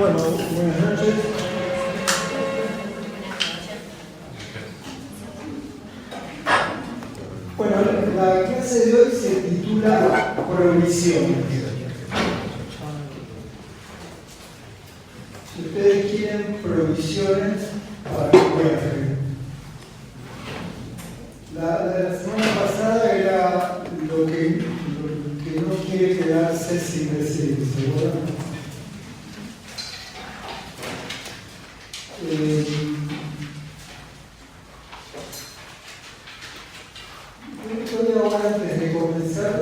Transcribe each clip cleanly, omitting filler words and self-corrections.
Bueno, buenas noches. Bueno, la clase de hoy se titula Provisiones. Si ustedes quieren provisiones para el viaje. La de la semana pasada era lo que no quiere quedarse sin decir, ¿seguro? Voy ahora, antes de comenzar,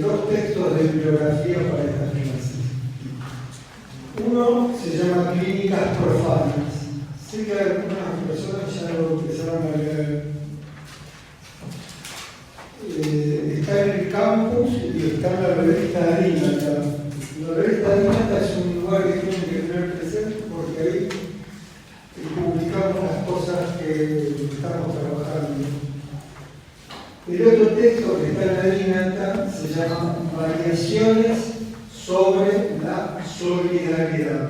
dos textos de bibliografía para esta clase. Uno se llama Clínicas Profanas. Sé que algunas personas ya lo empezaron a leer. Está en el campus y está en la revista Arinata. La revista Arinata es un lugar que tienen que tener presente porque ahí publicamos las cosas que estamos trabajando. El otro texto que está en la Arinata se llama Variaciones sobre la solidaridad.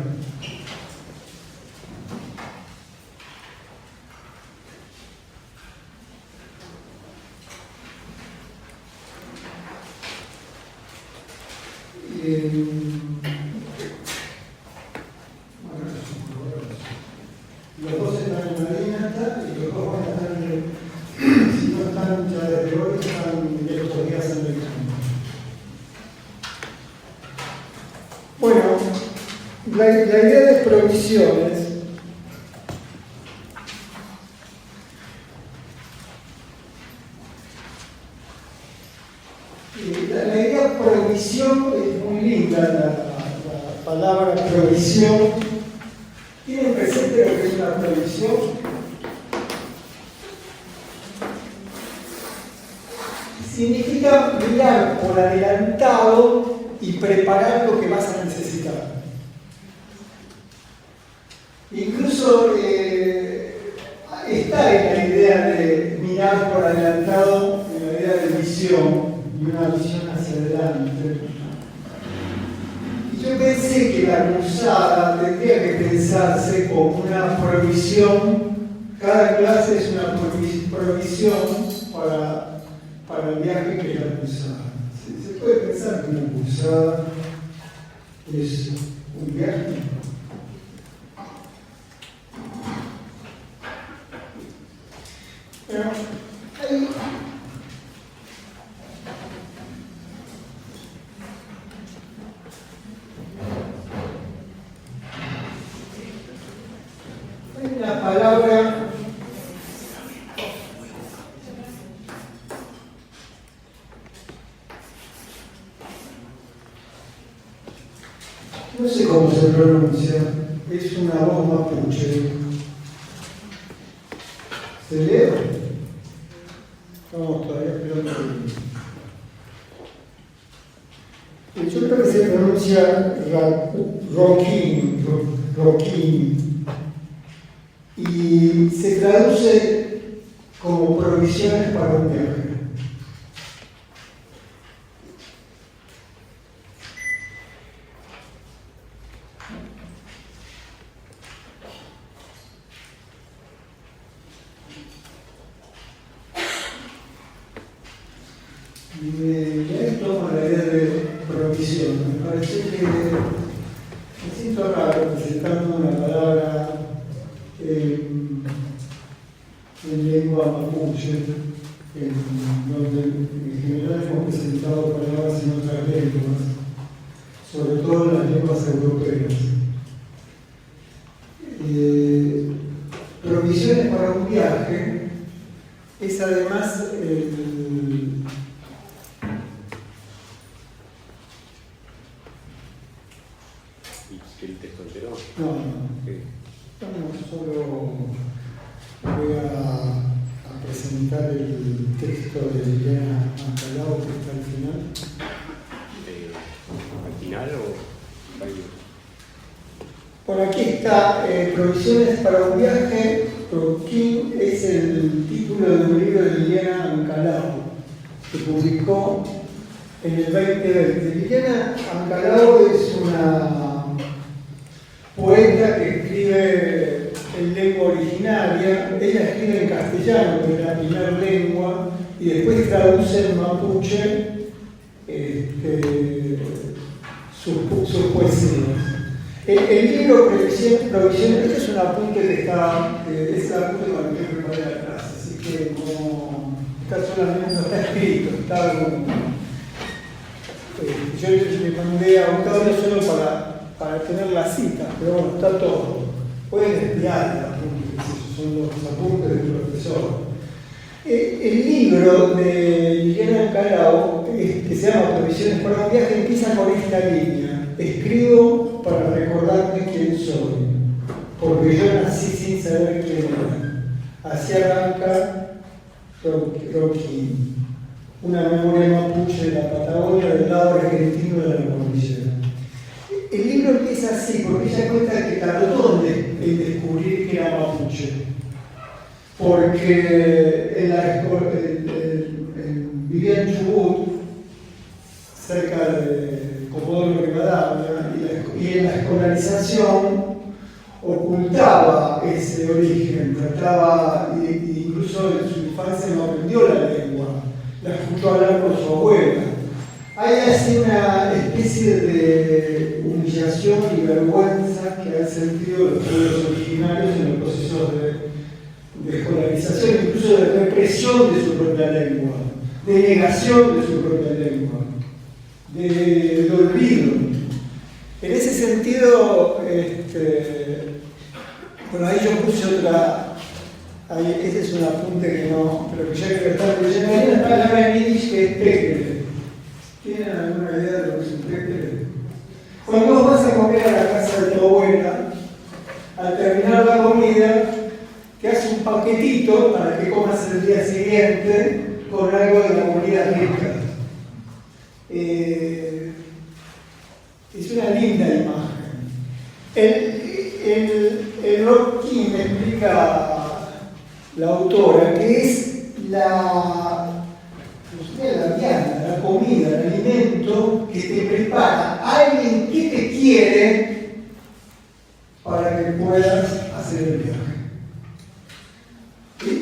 Los dos están en la Arinata y los dos van a estar en el, si no están ya desde hoy, están estos días en el campo. Bueno, la idea de provisiones la idea de provisión es muy linda, la palabra provisión. ¿Tienen presente lo que es una provisión? Significa mirar por adelantado y preparar lo que vas a necesitar. Incluso está en la idea de mirar por adelantado, en la idea de visión, y una visión hacia adelante. Y yo pensé que la cruzada tendría que pensarse como una provisión. Cada clase es una provisión para el viaje que es la cruzada. Se puede pensar que una cruzada es un viaje. Pero hay una palabra no sé cómo se pronuncia, es una voz mapuche. ¿Se lee? No, todavía esperando. Yo creo que se pronuncia roquín, y se traduce como provisiones para un viaje. Esto con la idea de provisión. Me parece que me siento raro presentando una palabra en lengua mapuche, donde en general hemos presentado palabras en otras lenguas, sobre todo en las lenguas europeas. Provisiones para un viaje es además ¿El texto entero? No, solo voy a presentar el texto de Liliana Ancalao que está al final. ¿Al final o ahí? Por aquí está Provisiones para un viaje. Proquín es el título de un libro de Liliana Ancalao que publicó en el 2020. Liliana Ancalao es una poeta escribe en lengua originaria, ella escribe en castellano, que es la primera lengua, y después traduce en mapuche sus poesías. El libro Provisiones, este es un apunte que está, es el apunte con el que preparé la clase, así que no está solamente, no está escrito, está como, yo le mandé a Octavio solo para tener la cita, pero bueno, está todo. Pueden espiar el apunte, son los apuntes del profesor. El libro de Liliana Encarao, que se llama Provisiones para un viaje, empieza con esta línea: escribo para recordarme quién soy, porque yo nací sin saber quién era. Así arranca Rocky, una memoria mapuche de la Patagonia del lado argentino de la cordillera. El libro empieza así, porque ella cuenta que tardó en descubrir que era mapuche, porque vivía en Chubut, cerca de Comodoro Rivadavia, y en la escolarización ocultaba ese origen, incluso en su infancia no aprendió la lengua, la escuchó hablar con su abuela. Hay así una especie de humillación y vergüenza que han sentido los pueblos originarios en los procesos de escolarización, incluso de represión de su propia lengua, de negación de su propia lengua, de olvido. En ese sentido, bueno, ahí yo puse otra, ese es un apunte que no, pero que ya que lo estaba leyendo, hay una palabra en yiddish que es pekele. ¿Tienen alguna idea de lo que es un pekele? Cuando vos vas a comer a la casa de tu abuela, al terminar la comida, te hace un paquetito para que comas el día siguiente con algo de la comida rica. Es una linda imagen. El Rocky me explica la autora que es la vianda, la comida, el alimento que te prepara alguien que te quiere para que puedas hacer el viaje.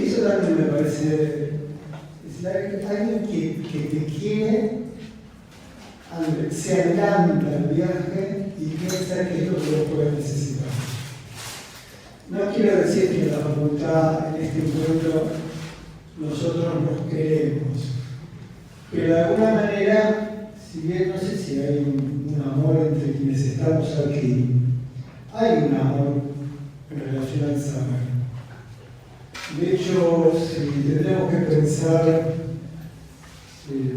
Eso también me parece, es alguien que te quiere, se adelanta al viaje y piensa que es lo que lo puede necesitar. No quiero decir que en la facultad, en este encuentro, nosotros nos queremos, pero de alguna manera, si bien no sé si hay un amor entre quienes estamos aquí, hay un amor en relación al saber. De hecho, si tendríamos que pensar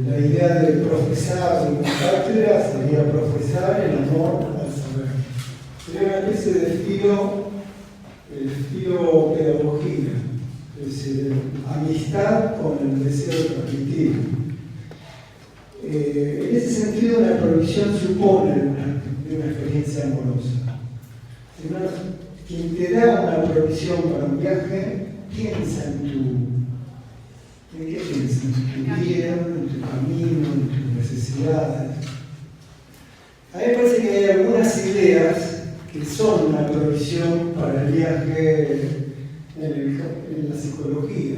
la idea de profesar una cátedra, sería profesar el amor al saber. Sería una especie de estilo pedagogía, es decir, amistad con el deseo de transmitir. En ese sentido, la provisión supone una experiencia amorosa. Quien te da una provisión para un viaje, piensa en ¿en qué piensa? En tu vida, en tu camino, en tus necesidades. A mí me parece que hay algunas ideas que son una provisión para el viaje en la psicología,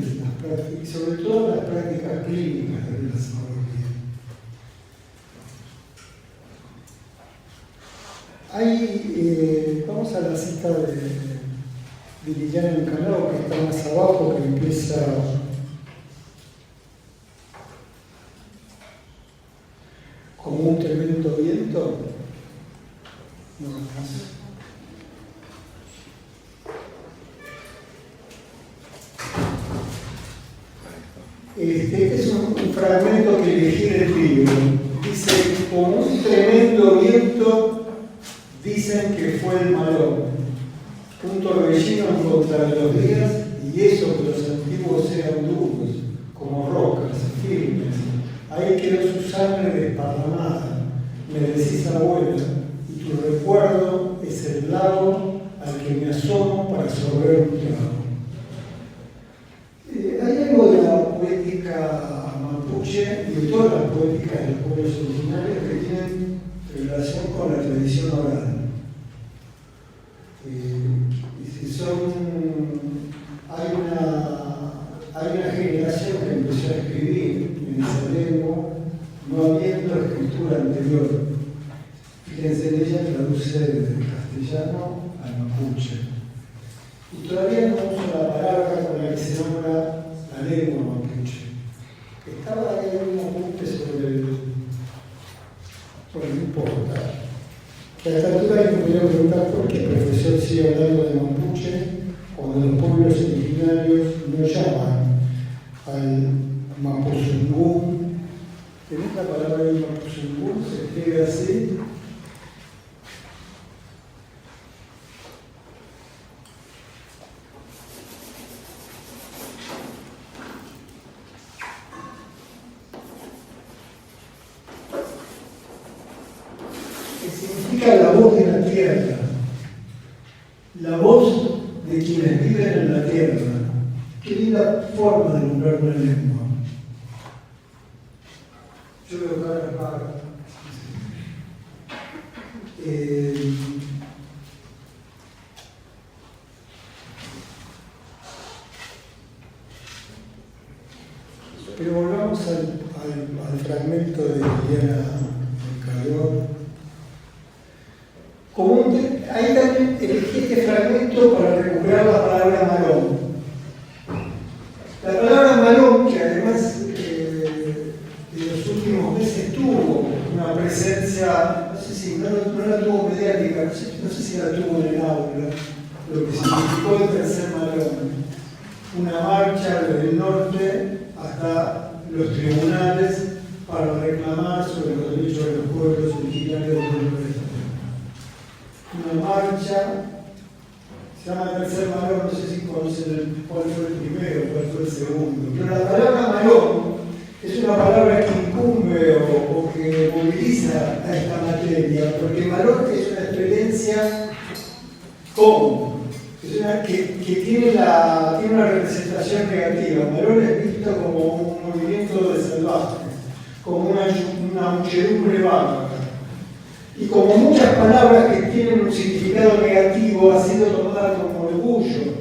y sobre todo en las prácticas clínicas de la psicología. Vamos a la cita de Liliana Encarao, que está más abajo, que empieza como un tremendo viento. No, más. Este es un fragmento que elegí del libro. Dice: con un tremendo viento dicen que fue el malón, un torbellino en contra de los días, y eso que los antiguos eran duros, como rocas, firmes. Ahí quedó su sangre desparramada, me decís abuela, y tu recuerdo es el lago al que me asomo para sorber un trago. Hay algo de la poética mapuche y de todas las poéticas de los pueblos originarios que tienen relación con la tradición oral, empezó a escribir en esa lengua, no habiendo escritura anterior. Fíjense, ella traduce del castellano al mapuche. Y todavía no usa la palabra con la que se nombra la lengua mapuche. Estaba ahí un apunte sobre el importa. Que a esta altura me podría preguntar por qué el profesor sigue hablando de mapuche cuando los pueblos originarios no llaman al mapuzungún. ¿Tenés la palabra del mapuzungún? Se escribe así. Significa la voz de la tierra, la voz de quienes viven en la tierra. Qué linda forma de nombrar una lengua. Yo veo caras raras. Pero volvamos al fragmento de Liliana Calor. Ahí también elegí este fragmento para recuperar la palabra malón. La palabra malón, que además en los últimos meses tuvo una presencia, no sé si no la tuvo mediática, no sé si la tuvo en el aula, lo que significó el tercer malón. Una marcha desde el norte hasta los tribunales para reclamar sobre los derechos de los pueblos originarios del norte. Una marcha, se llama tercer malón, no sé si conocen cuál fue el primero, cuál fue el segundo, pero la palabra malón es una palabra que incumbe o que moviliza a esta materia, porque malón es una experiencia común, es una que tiene una representación negativa. Malón es visto como un movimiento de salvajes, como una muchedumbre bárbara. Y como muchas palabras que tienen un significado negativo, ha sido tomada como orgullo,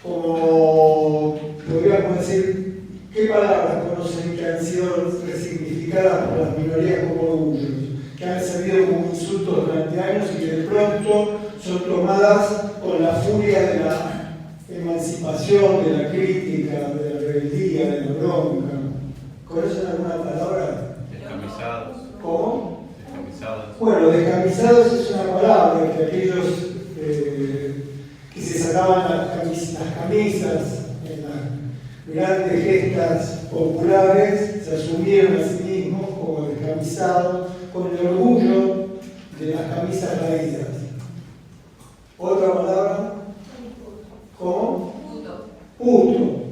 como podríamos decir, ¿qué palabras conocen que han sido resignificadas por las minorías como orgullos? Que han servido como insultos durante años y que de pronto son tomadas con la furia de la emancipación, de la crítica, de la rebeldía, de la bronca. ¿Conocen alguna palabra? Descamisados. ¿Cómo? Descamisados. Bueno, descamisados es una palabra que aquellos que se sacaban las camisas en las grandes gestas populares se asumieron a sí mismos como descamisados con el orgullo de las camisas raídas. ¿Otra palabra? ¿Cómo? Puto.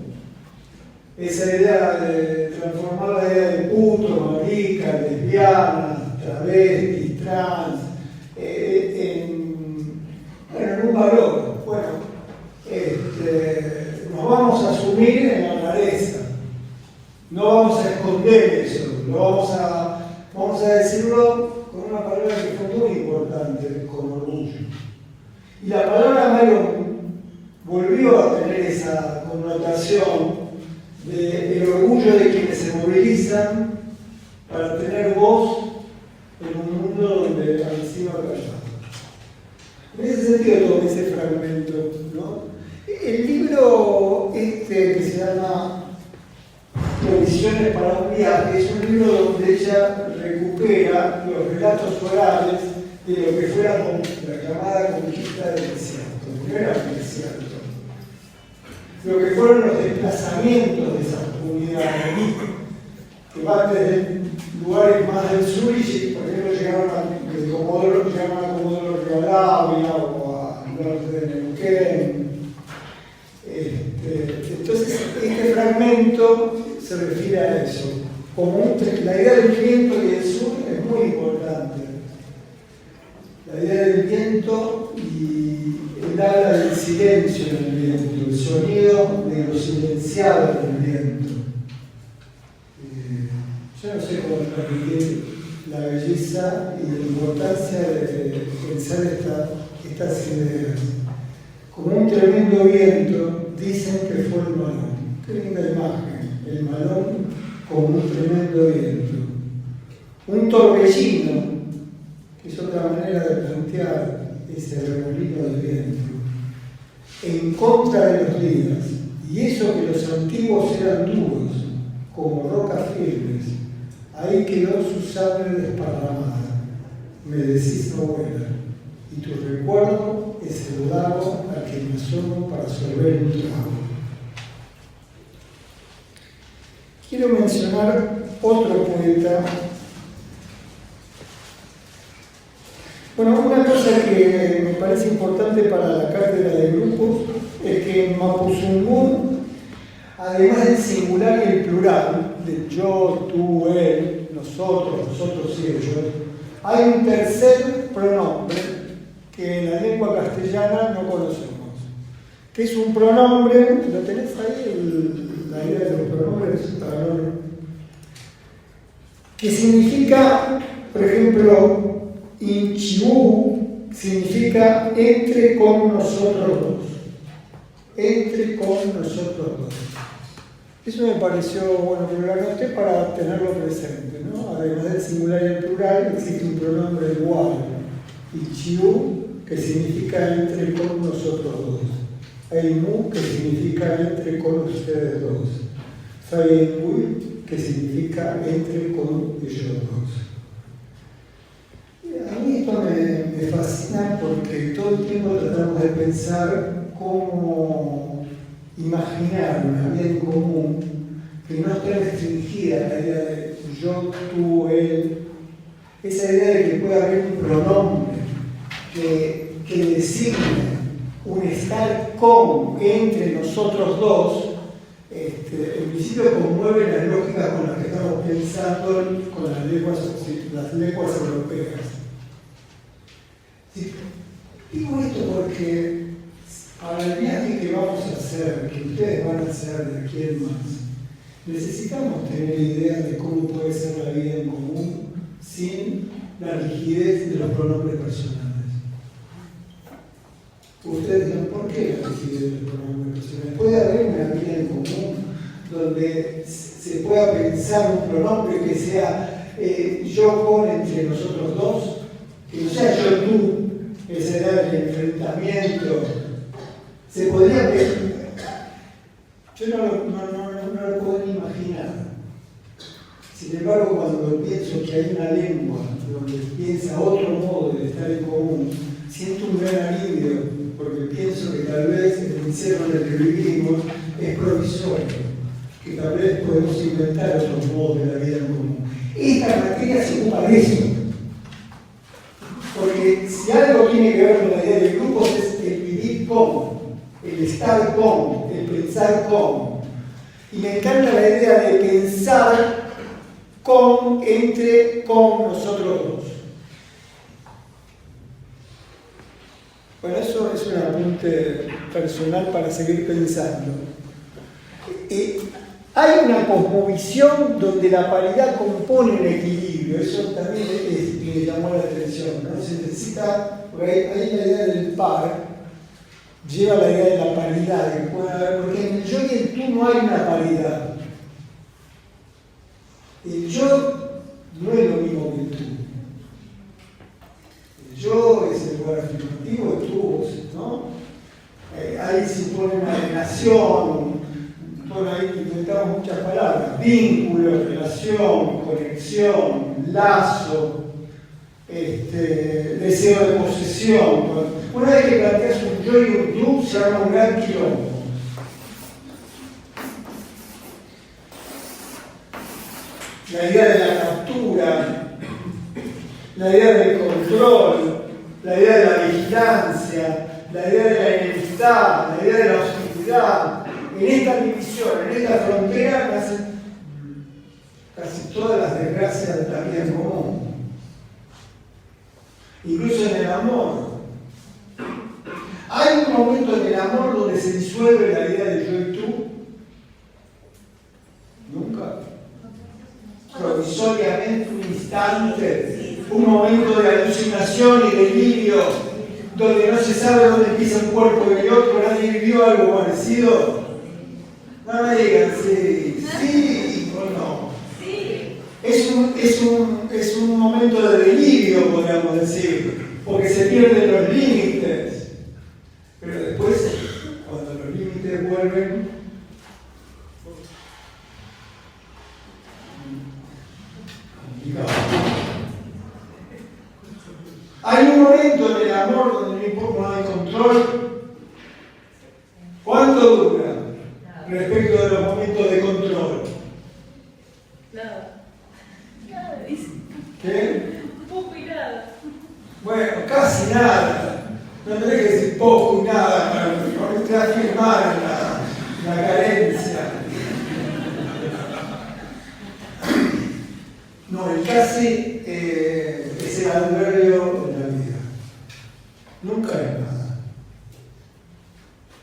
Esa idea de transformar la idea de puto, marica, lesbiana, travestis, trans, en un valor. Bueno, nos vamos a asumir en la rareza. No vamos a esconder eso, vamos a decirlo con una palabra que fue muy importante, con orgullo. Y la palabra malón volvió a tener esa connotación del orgullo de quienes se movilizan para tener voz en un mundo donde han sido callados. En ese sentido tomé ese fragmento, ¿no? El libro que se llama Provisiones para un viaje es un libro donde ella recupera los relatos orales de lo que fue la llamada conquista del desierto. No era un desierto. Lo que fueron los desplazamientos de esas comunidades, que van desde lugares más del sur y, por ejemplo, llegaron a Comodoro Rivadavia o al norte de Neuquén. Entonces, este fragmento se refiere a eso. La idea del viento y del sur es muy importante. La idea del viento y el habla del silencio en el viento, el sonido de lo silenciado en el viento. Yo no sé cómo transmitir la belleza y la importancia de pensar estas ideas. Como un tremendo viento, dicen que fue el malón. Qué linda imagen. el malón como un tremendo viento. Un torbellino, que es otra manera de plantear ese remolino de viento, en contra de los días, y eso que los antiguos eran duros, como rocas firmes, ahí quedó su sangre desparramada. Me decís no vuela, y tu recuerdo es el lago al que me asomo para sorber un trago. Quiero mencionar otro poeta. Bueno, una cosa que me parece importante para la cátedra de grupos es que en Mapuzungún, además del singular y el plural, de yo, tú, él, nosotros y ellos, hay un tercer pronombre que en la lengua castellana no conocemos, que es un pronombre, ¿lo tenés ahí? La idea de los pronombres, que significa, por ejemplo, Inchiú significa entre con nosotros dos. Entre con nosotros dos. Eso me pareció, bueno, pero lo anoté para tenerlo presente, ¿no? Además del singular y el plural, existe un pronombre igual. Inchiú, que significa entre con nosotros dos. Eimu, que significa entre con ustedes dos. Fayengui, que significa entre con ellos dos. A mí esto me fascina porque todo el tiempo tratamos de pensar cómo imaginar una vida en común que no esté restringida a la idea de yo, tú, él, esa idea de que puede haber un pronombre que designe un estar con entre nosotros dos. En principio conmueve las lógicas con las que estamos pensando con las lenguas europeas. Sí, digo esto porque para el viaje que vamos a hacer, que ustedes van a hacer de aquí en más, necesitamos tener idea de cómo puede ser la vida en común sin la rigidez de los pronombres personales. Ustedes dirán, ¿por qué la rigidez de los pronombres personales? Puede haber una vida en común donde se pueda pensar un pronombre que sea yo con entre nosotros dos, que no sea yo tú, que será el enfrentamiento. Se podría ver. Yo no lo puedo ni imaginar. Sin embargo, cuando pienso que hay una lengua donde piensa otro modo de estar en común, siento un gran alivio, porque pienso que tal vez el encierro en el que vivimos es provisorio, que tal vez podemos inventar otros modos de la vida en común. Esta materia se ocupa de eso. Porque si algo tiene que ver con la idea de grupos es el vivir con, el estar con, el pensar con. Y me encanta la idea de pensar con nosotros dos. Bueno, eso es un apunte personal para seguir pensando. Hay una cosmovisión donde la paridad compone un equilibrio, eso también me llamó la atención, ¿no? Se necesita, porque ahí la idea del par lleva la idea de la paridad, que puede haber, porque en el yo y el tú no hay una paridad. El yo no es lo mismo que el tú. El yo es el lugar afirmativo, el tú, ¿no? Ahí se pone una relación. Bueno, ahí inventamos muchas palabras: vínculo, relación, conexión, lazo, deseo de posesión. Una vez que planteas un yo y un tú, se arma un gran quilombo. La idea de la captura, la idea del control, la idea de la vigilancia, la idea de la enemistad, la idea de la hostilidad. En esta división, en esta frontera, nacen casi todas las desgracias de la vida en común. Incluso en el amor. Hay un momento en el amor donde se disuelve la idea de yo y tú. Nunca. Provisoriamente, un instante, un momento de alucinación y delirio, donde no se sabe dónde empieza un cuerpo y el otro, nadie vivió algo parecido. No me digan sí o no. Sí. Es un momento de delirio, podríamos decir, porque se pierden los límites. Pero después, cuando los límites vuelven, complicado. Hay un momento en el amor donde no hay control. ¿Cuánto dura respecto de los momentos de control? Nada. Nada, dice. ¿Qué? Poco y nada. Bueno, casi nada. No tenés que decir poco y nada para no te afirmar la carencia. No, el casi es el adverbio de la vida. Nunca es nada.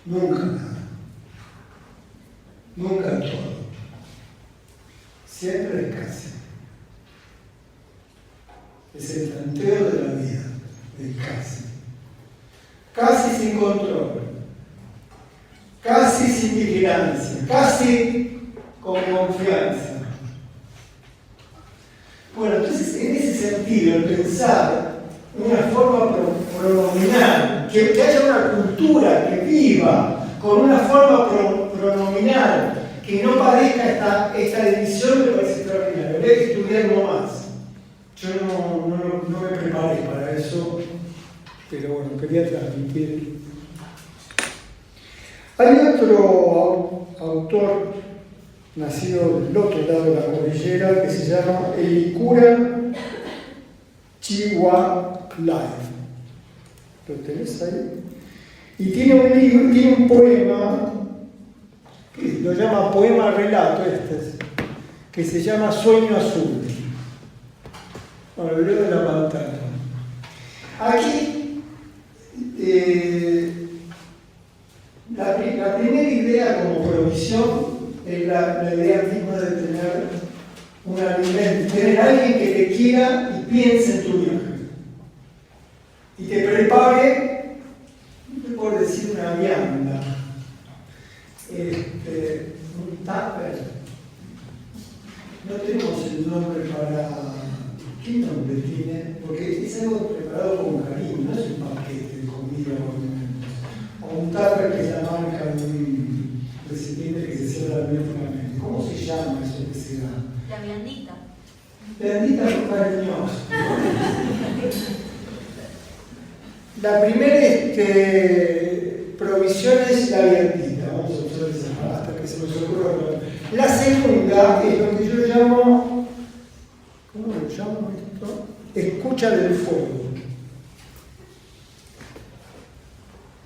Nunca nada. Nunca todo. Siempre es casi. Es el tanteo de la vida, el casi. Casi sin control. Casi sin vigilancia. Casi con confianza. Bueno, entonces en ese sentido, el pensar una forma pronominal, que haya una cultura que viva con una forma pronominal, que no parezca esta división, me parece extraordinario. Habría que estudiarlo más. Yo no me preparé para eso, pero bueno, quería transmitir. Hay otro autor nacido del otro lado de la cordillera que se llama Elikura Chihuahua. ¿Lo tenés ahí? Y tiene un libro, tiene un poema, que lo llama poema relato que se llama Sueño Azul. Bueno, lo leo de la pantalla. Aquí, la primera idea como provisión es la idea misma de tener un alimento, tener alguien que te quiera y piense en tu viaje. Y te prepare, no te puedo decir una vianda, un tupper. No tenemos el nombre para... ¿Qué nombre tiene? Porque es algo preparado con cariño, no es un paquete de comida o alimentos. O un tupper que es la marca de un recipiente que se cierra herméticamente. ¿Cómo se llama eso que se da? La viandita. Viandita con cariñoso. La primera provisión es la viandita. Vamos a usar esa hasta que se nos ocurra. La segunda es lo que yo llamo... ¿Cómo lo llamo esto? Escucha del fuego.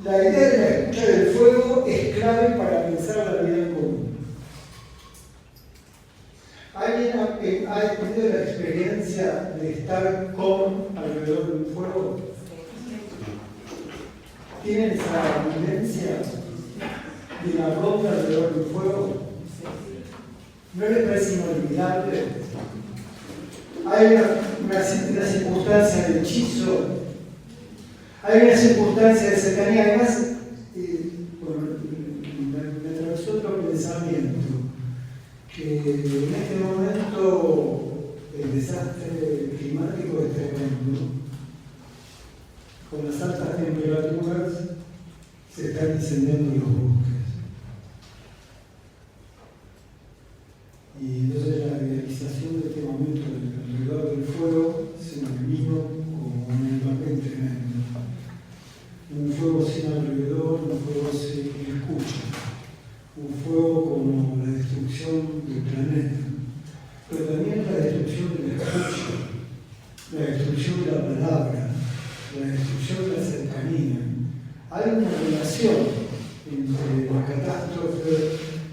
La idea de la escucha del fuego es clave para pensar la vida en común. ¿Alguien ha tenido la experiencia de estar alrededor de un fuego? ¿Tienen esa vivencia de la ronda alrededor de un fuego? ¿No les parece inolvidable? Hay una circunstancia de hechizo, hay una circunstancia de cercanía. Además, me atravesó otro pensamiento, que en este momento el desastre climático es tremendo. Con las altas temperaturas se están incendiando los bosques. Y entonces la realización de este momento alrededor del fuego se me vino como un papel tremendo. Un fuego sin alrededor, un fuego sin escucha, un fuego como la destrucción del planeta, pero también la destrucción de la escucha, la destrucción de la palabra, la destrucción de la cercanía. Hay una relación entre la catástrofe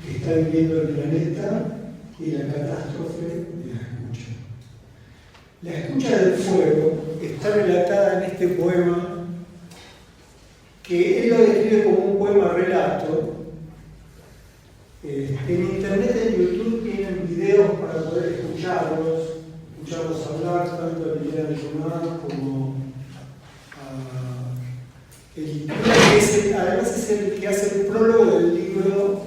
que está viviendo el planeta y la catástrofe de la escucha. La escucha del fuego está relatada en este poema, que él lo describe como un poema relato. En internet, en YouTube, tienen videos para poder escucharlos hablar, tanto a Liliana Yomar como a el que además es el que hace el prólogo del libro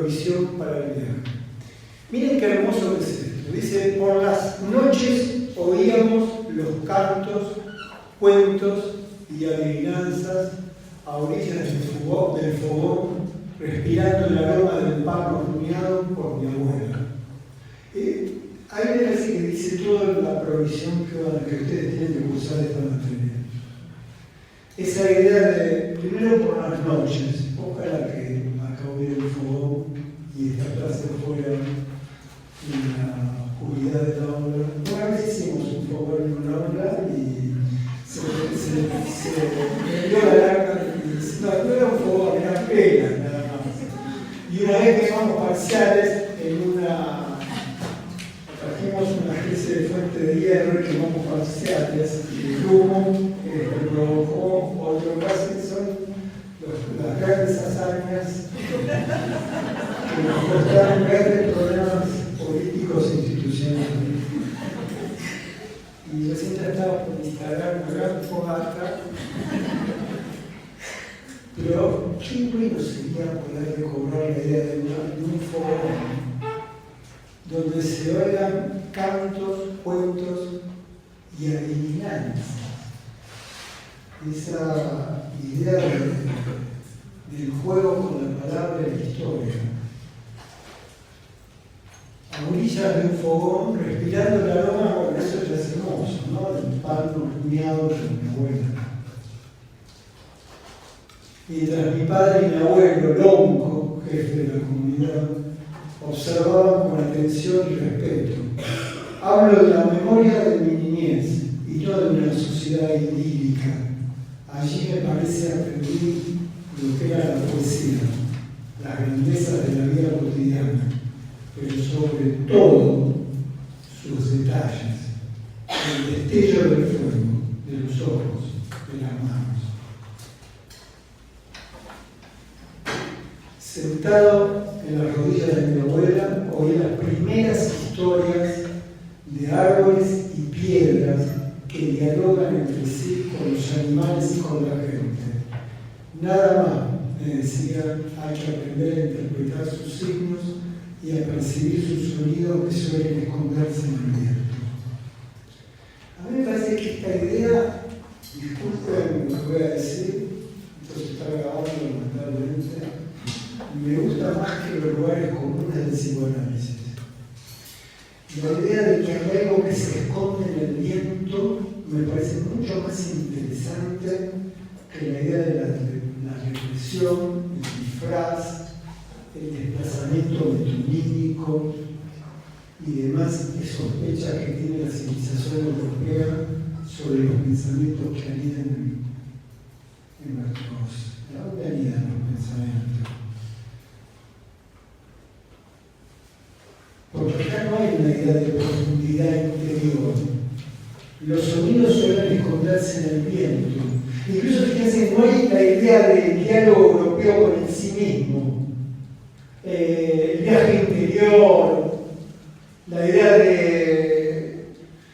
provisión para el viaje. Miren qué hermoso que es esto. Dice, por las noches oíamos los cantos, cuentos y adivinanzas a orillas del fogón, respirando el aroma del pan horneado por mi abuela. Hay una frase que dice toda la provisión que ustedes tienen que usar esta materia. Esa idea de, primero por las noches, ojalá que acá hubiera un fogón y esta clase fuera en la oscuridad de la obra. Una vez hicimos un fogón en una obra y se dio la larga y no era un fogón, era pena nada más. Y una vez que llevamos parciales trajimos una especie de fuente de hierro y quemamos parciales y el humo provocó otro caso que son las grandes hazañas que nos costaron grandes problemas políticos e institucionales. Y recién trataba de instalar una gran fogata, pero qué bueno sería poder recobrar la idea de un fogón donde se oigan cantos, cuentos y adivinanzas. Esa idea del juego con la palabra y la historia. A orillas de un fogón, respirando el aroma, bueno, eso ya es hermoso, ¿no? El pan horneado de mi abuela. Mientras mi padre y mi abuelo, Lonco, jefe de la comunidad, observaban con atención y respeto. Hablo de la memoria de mi niñez y no de una sociedad idílica. Allí me parece aprendí lo que era la poesía, las grandezas de la vida cotidiana, pero sobre todo sus detalles, el destello del fuego, de los ojos, de las manos. Sentado en las rodillas de mi abuela, oí las primeras historias de árboles y piedras que dialogan entre sí con los animales y con la gente. Nada más, me decía, hay que aprender a interpretar sus signos y a percibir sus sonidos que suelen esconderse en el viento. A mí me parece que esta idea, disculpen lo que voy a decir, esto se está grabando lamentablemente, me gusta más que los lugares comunes del psicoanálisis. La idea de que hay algo que se esconde en el viento me parece mucho más interesante que la idea de la represión, el disfraz, el desplazamiento metonímico y demás sospechas que tiene la civilización europea sobre los pensamientos que anidan en nuestros. ¿De dónde anidan los pensamientos? Porque acá no hay una idea de profundidad interior. Los sonidos suelen esconderse en el viento. Incluso fíjense, no hay la idea de diálogo europeo con el sí mismo. El viaje interior, la idea de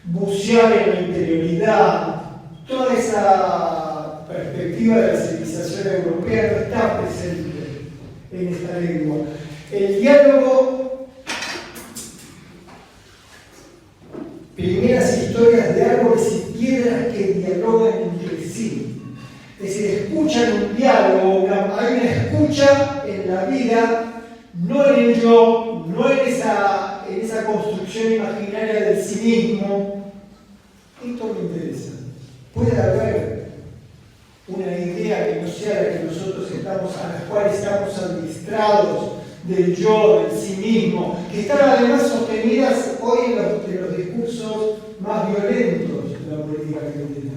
bucear en la interioridad, toda esa perspectiva de la civilización europea no está presente en esta lengua. El diálogo, primeras historias de árboles y piedras que dialogan entre sí. Es decir, escuchan un diálogo, hay una escucha en la vida, no en el yo, no en esa construcción imaginaria del sí mismo. Esto me interesa. Puede haber una idea que no sea la que nosotros estamos, a las cuales estamos administrados, del yo, del sí mismo, que están además sostenidas hoy en los discursos más violentos de la política argentina.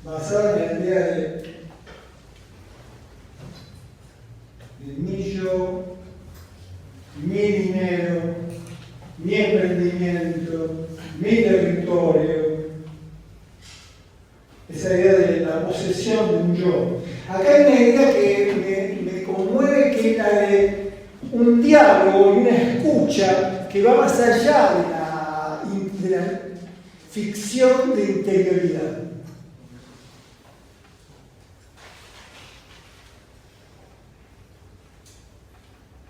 Basada en la idea de mi yo, mi dinero, mi emprendimiento, mi territorio. Esa idea de la posesión de un yo. Acá hay una idea que me conmueve, que es la de un diálogo y una escucha que va más allá de la ficción de interioridad.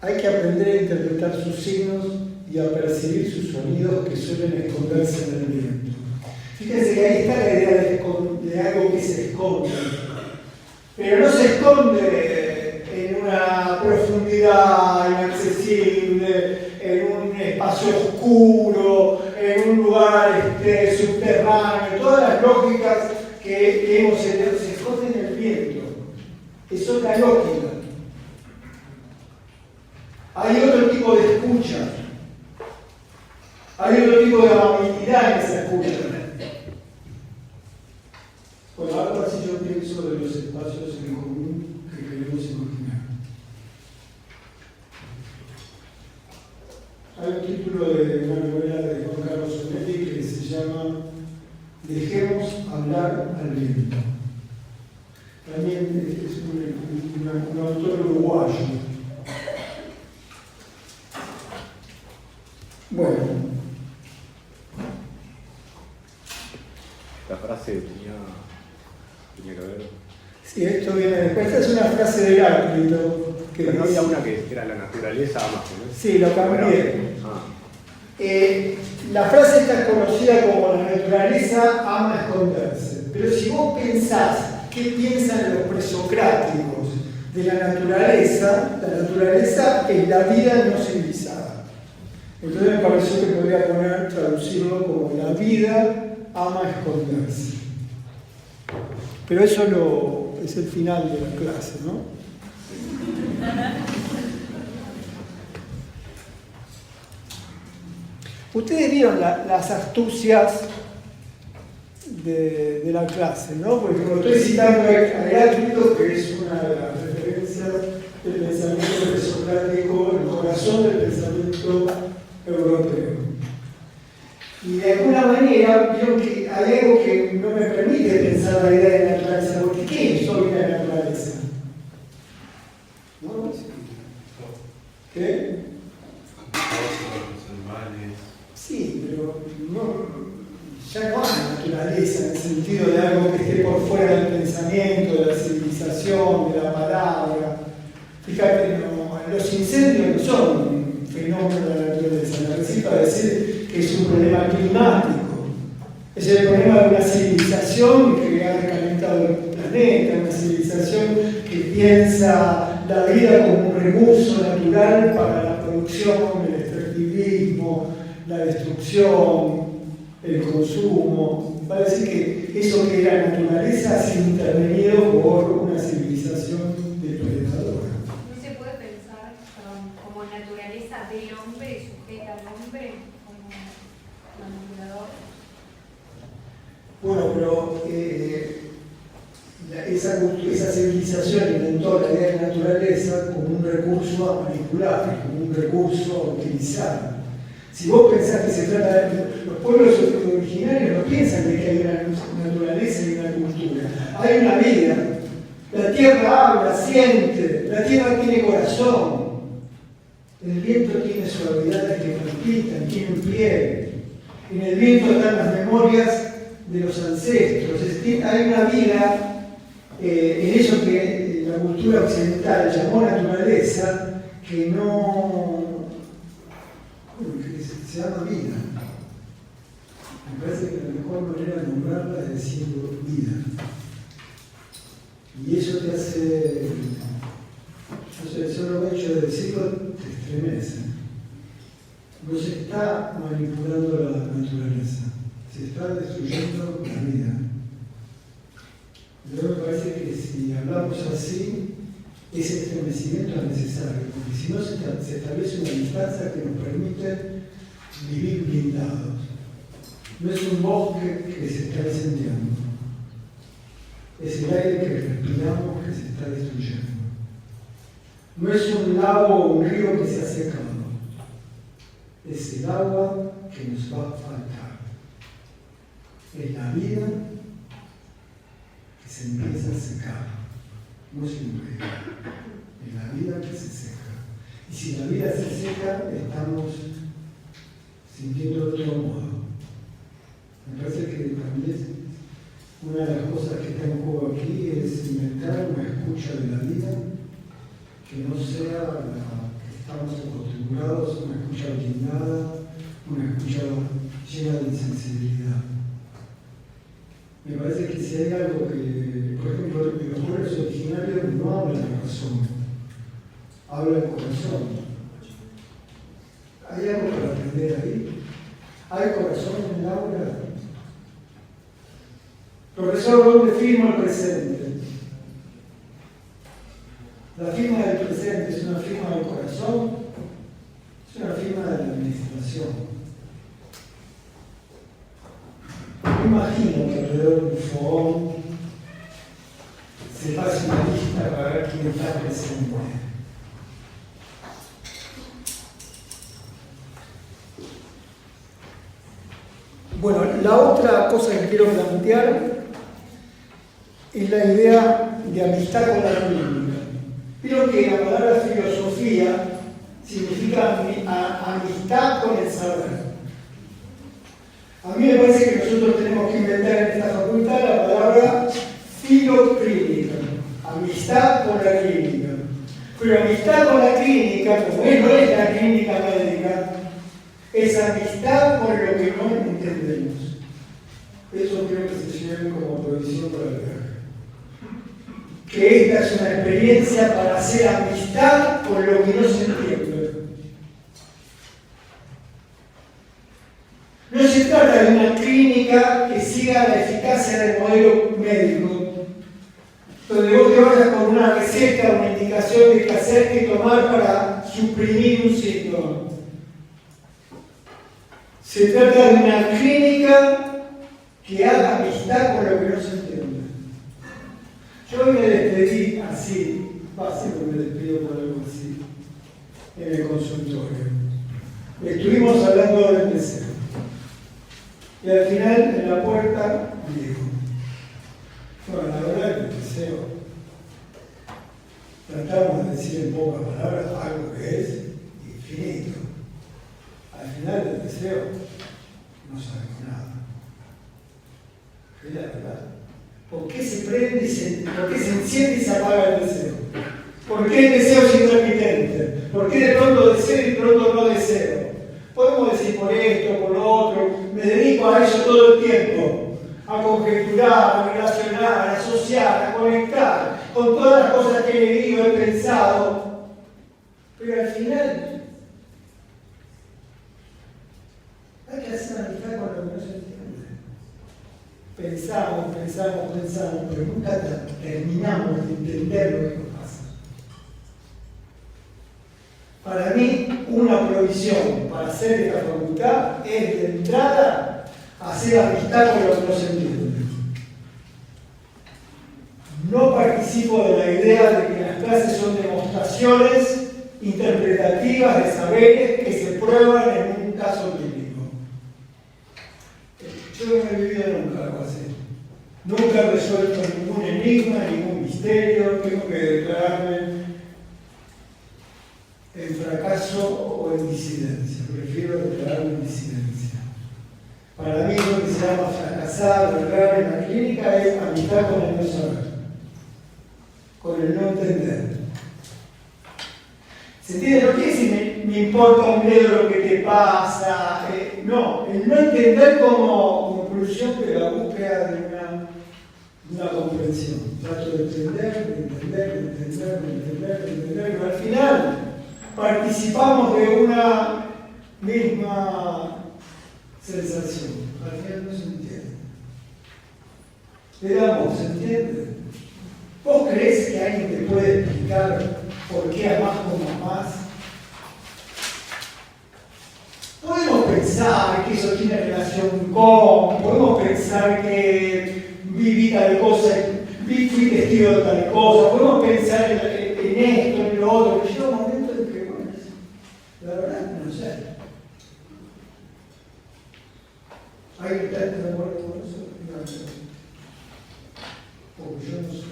Hay que aprender a interpretar sus signos y a percibir sus sonidos que suelen esconderse en el viento. Fíjense que ahí está la idea de algo que se esconde. Pero no se esconde en una profundidad inaccesible, en un espacio oscuro, en un lugar subterráneo. Todas las lógicas que hemos hecho se esconden en el viento. Es otra lógica. Hay otro tipo de escucha. Hay otro tipo de amabilidad en esa escucha. Bueno, ahora sí yo pienso de los espacios en común que queremos imaginar. Hay un título de una novela de Juan Carlos Onetti que se llama Dejemos hablar al viento. También es un autor uruguayo. Bueno. Esta frase tenía que ver. Sí, esto viene después. Esta es una frase de Heráclito. Pero no había una que era la naturaleza ama, ¿no? Sí, lo cambié. Ah. La frase está conocida como la naturaleza ama esconderse. Pero si vos pensás qué piensan los presocráticos de la naturaleza es la vida no civilizada. Entonces me pareció que podría traducirlo como la vida ama esconderse. Pero eso es el final de la clase, ¿no? Ustedes vieron las astucias de la clase, ¿no? Porque como estoy citando a Heráclito, que es una de las referencias del pensamiento presocrático, el corazón del pensamiento europeo. Y de alguna manera vieron que hay algo que no me permite pensar la idea de la naturaleza, porque ¿qué soy la naturaleza? ¿No? ¿Qué? Los animales. Sí, pero ya no hay naturaleza en el sentido de algo que esté por fuera del pensamiento, de la civilización, de la palabra. Fíjate, los incendios no son un fenómeno de la naturaleza. Me recibo a decir que es un problema climático. Es el problema de una civilización que ha recalentado el planeta, una civilización que piensa la vida como un recurso natural para la producción, el extractivismo, la destrucción, el consumo. Va a decir que eso que era naturaleza ha sido intervenido por una civilización depredadora. ¿No se puede pensar como naturaleza del hombre y sujeta al hombre como manipulador? Bueno, pero esa civilización inventó la idea de naturaleza como un recurso a manipular, como un recurso a utilizar. Si vos pensás que se trata de... Los pueblos originarios no piensan que hay una naturaleza y una cultura. Hay una vida. La tierra habla, siente. La tierra tiene corazón. El viento tiene suavidades que palpitan, tiene piel. En el viento están las memorias de los ancestros. Hay una vida en eso que la cultura occidental llamó naturaleza, que se llama vida. Me parece que la mejor manera de nombrarla es diciendo vida. Y eso te hace, no sé, el solo hecho de decirlo te estremece. No se está manipulando la naturaleza, se está destruyendo la vida. Yo me parece que si hablamos así, ese estremecimiento es necesario, porque si no se establece una distancia que nos permite vivir blindados. No es un bosque que se está incendiando, es el aire que respiramos que se está destruyendo. No es un lago o un río que se ha secado, es el agua que nos va a faltar. Es la vida que se empieza a secar, no es un río, es la vida que se seca. Y si la vida se seca, estamos sintiendo de otro modo. Me parece que también una de las cosas que está en juego aquí es inventar una escucha de la vida que no sea la que Estamos acostumbrados a una escucha blindada, una escucha llena de insensibilidad. Me parece que si hay algo que, por ejemplo, los pueblos originarios no hablan de razón, hablan de corazón. ¿Hay algo para aprender ahí? ¿Hay corazón en el aula? Profesor, ¿dónde firma el presente? La firma del presente es una firma del corazón, es una firma de la administración. Me imagino que alrededor del fogón se pase una lista para ver quién está presente. Bueno, la otra cosa que quiero plantear es la idea de amistad con la clínica. Creo que la palabra filosofía significa amistad con el saber. A mí me parece que nosotros tenemos que inventar en esta facultad la palabra filoclínica, amistad con la clínica. Pero amistad con la clínica, como no es la clínica médica, es amistad con lo que no entendemos. Eso creo que se lleve como provisión para el viaje. Que esta es una experiencia para hacer amistad con lo que no se entiende. No se trata de una clínica que siga la eficacia del modelo médico, donde vos te vayas con una receta, una indicación de qué hacer, qué tomar para suprimir un síntoma. Se trata de una clínica que haga amistad con lo que no se entiende. Yo me despedí así, siempre me despido por algo así, en el consultorio. Estuvimos hablando del deseo. Y al final, en la puerta, digo, bueno, la verdad que el deseo, tratamos de decir en pocas palabras algo que es infinito. Al final del deseo, no sabemos nada. Es la verdad. ¿Por qué se prende por qué se enciende y se apaga el deseo? ¿Por qué el deseo es intermitente? ¿Por qué de pronto deseo y de pronto no deseo? Podemos decir por esto, por lo otro, me dedico a eso todo el tiempo, a conjeturar, a relacionar, a asociar, a conectar con todas las cosas que he leído, he pensado, pero al final hay que hacer amistad con lo que no se entiende. Pensamos, pero nunca terminamos de entender lo que nos pasa. Para mí, una provisión para hacer esta facultad es de entrada hacer amistad con lo que no se entiende. No participo de la idea de que las clases son demostraciones interpretativas de saberes que se prueban en un caso clínico. Yo no he vivido nunca algo así. Nunca he resuelto ningún enigma, ningún misterio. Tengo que declararme en fracaso o en disidencia. Prefiero declararme en disidencia. Para mí lo que se llama fracasar, lograr en la clínica es amistad con el no saber, con el no entender. ¿Se entiende? No quiere decir me importa un dedo lo que te pasa. No, el no entender como conclusión de la búsqueda de una comprensión. Trato de entender, pero al final participamos de una misma sensación. Al final no se entiende. Le damos, ¿se entiende? ¿Vos creés que alguien te puede explicar por qué amás como amás? Podemos pensar que eso tiene relación con, podemos pensar que viví tal cosa, fui testigo de tal cosa, podemos pensar en esto, en lo otro, pero llega un momento en que, bueno, la verdad no sé. ¿Hay que estar de acuerdo con eso? No. Porque yo no sé.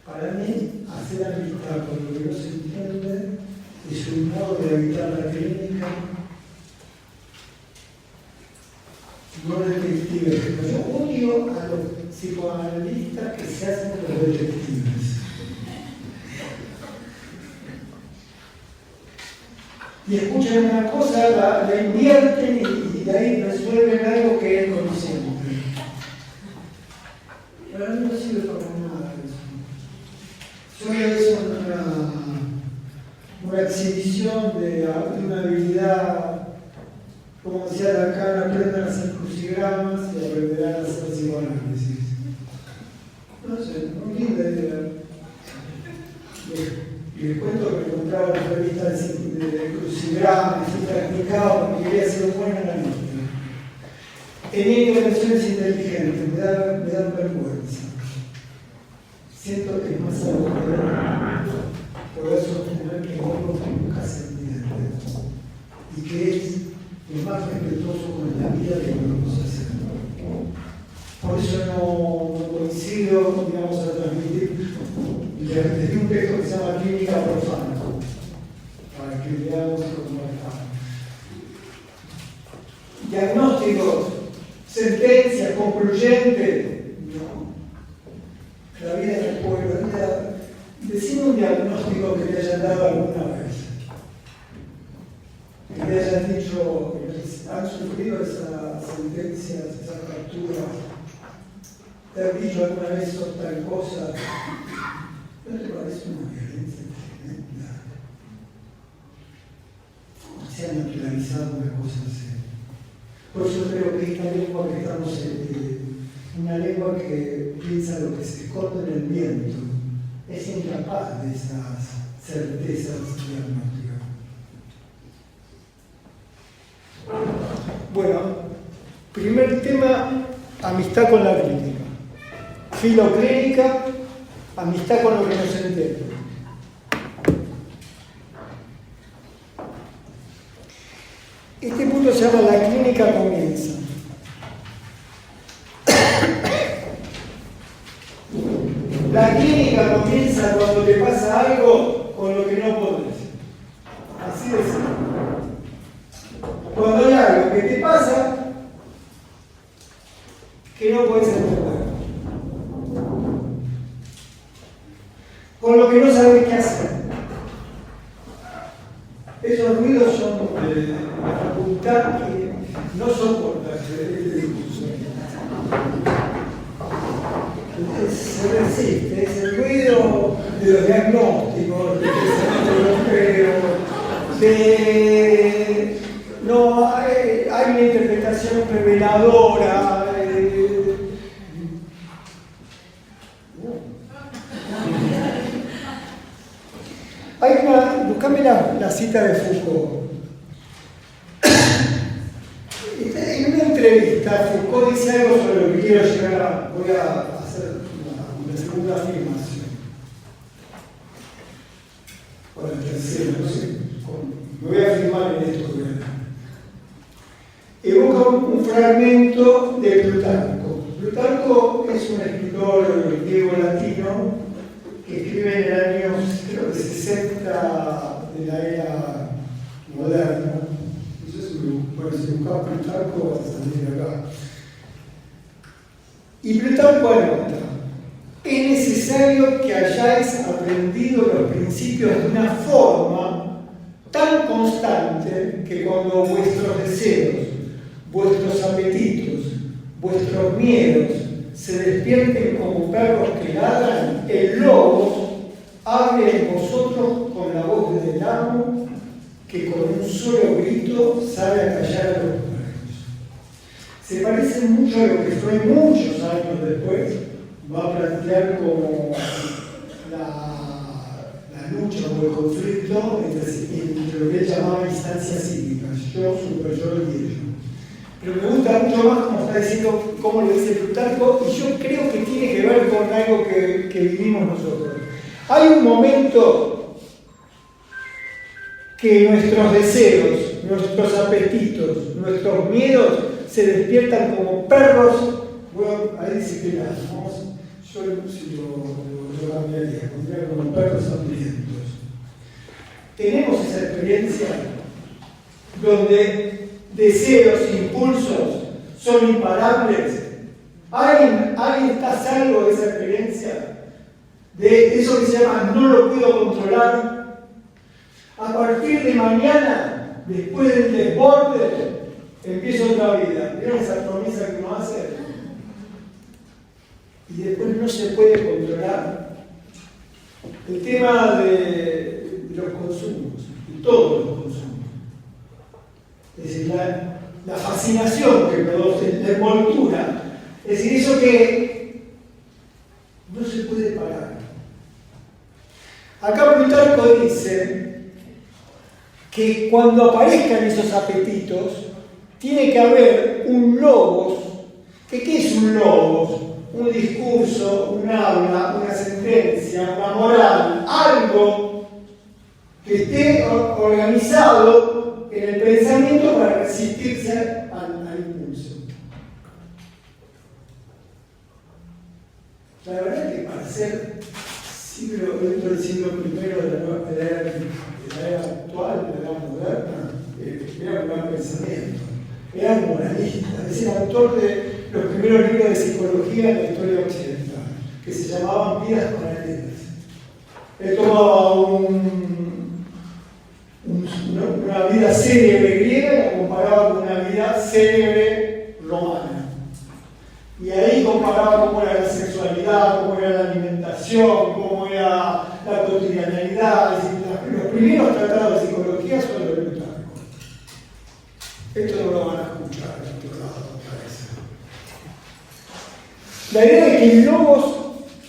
Para mí, hacer amistad con lo que no se entiende es un modo de evitar la clínica, no detectives. Yo odio a los psicoanalistas que se hacen los detectives. y escuchan una cosa, la invierten y de ahí resuelven algo que es consciente. Pero no sirve para nada eso. Solo es una exhibición de una habilidad, como decía Lacan, aprendan a hacer crucigramas y aprenderán a hacer psicoanálisis. No sé, muy linda idea. Les cuento que me encontraba en la revista de crucigramas y practicaba porque quería ser un buen analista. Tenía intervenciones inteligentes, me dan vergüenza. Siento que es más algo que poder sostener que algo que nunca se entiende y que es lo más respetuoso con la vida que podemos hacer. Por eso no coincido, digamos, a transmitir. Les di un texto que se llama Clínica Profana, para que veamos cómo está. Diagnósticos, sentencias, concluyentes, no. La vida del pueblo, decime un diagnóstico que te hayan dado alguna vez. Que te hayan dicho, han sufrido esas sentencias, esas capturas. ¿Te han dicho alguna vez sos tal cosa? ¿No te parece una violencia tremenda? Se ha naturalizado una cosa así. Por eso creo que esta lengua que estamos una lengua que piensa lo que se esconde en el viento, es incapaz de esas certezas diagnósticas. Bueno, primer tema, amistad con la clínica. Filoclínica, amistad con lo que no se entiende. Este punto se llama La clínica comienza. La clínica comienza cuando te pasa algo con lo que no podés. Así de simple. Cuando hay algo que te pasa que no podés entender. Con lo que no sabes qué hacer. Esos ruidos son de la facultad que no soporta este discurso. Se resiste, es el ruido de los diagnósticos, de no hay una interpretación reveladora. Buscame la cita de Foucault. En una entrevista, Foucault dice algo sobre lo que quiero llegar a. Voy a hacer una segunda afirmación. O la tercera, no sé. Me voy a afirmar en esto. Evoca un fragmento de Plutarco. Plutarco es un escritor griego latino que escribe en el año, creo que 60 de la era moderna. Entonces, si buscas Plutarco, vas a salir de acá. Y Plutarco anota: es necesario que hayáis aprendido los principios de una forma tan constante que cuando vuestros deseos, vuestros apetitos, vuestros miedos se despierten como perros que ladran, el lobo hable en vosotros con la voz del amo que con un solo grito sabe acallar a los perros. Se parece mucho a lo que Freud muchos años después va a plantear como la lucha o el conflicto entre lo que él llamaba instancias psíquicas, yo, superyo y ello. Pero me gusta mucho más como está diciendo, cómo lo dice Plutarco, y yo creo que tiene que ver con algo que vivimos nosotros. Hay un momento que nuestros deseos, nuestros apetitos, nuestros miedos se despiertan como perros. Bueno, ahí dice que yo si lo cambiaría, pondría como perros hambrientos. Tenemos esa experiencia donde deseos, impulsos son imparables. ¿Alguien está a salvo de esa experiencia? De eso que se llama no lo puedo controlar. A partir de mañana Después del desborde, empieza otra vida. ¿Vieron esa promesa que uno hace? Y después no se puede controlar. El tema de los consumos, de todos los consumos. Es decir, la fascinación que produce, la envoltura. Es decir, eso que no se puede parar. Acá Plutarco dice que cuando aparezcan esos apetitos, tiene que haber un logos. ¿Qué es un logos? Un discurso, un habla, una sentencia, una moral, algo que esté organizado en el pensamiento para resistirse al impulso. La verdad es que para ser dentro del siglo I de la era actual, de la era moderna, era un gran pensamiento, era un moralista, es el autor de los primeros libros de psicología en la historia occidental, que se llamaban Vidas Paralelas. Él tomaba una vida célebre griega y la comparaba con una vida célebre romana. Y ahí comparaba cómo era la sexualidad, cómo era la alimentación, cómo era la cotidianidad. Es decir, los primeros tratados de psicología son los de Plutarco. Esto no lo van a escuchar en otro lado, parece. La idea de que el logos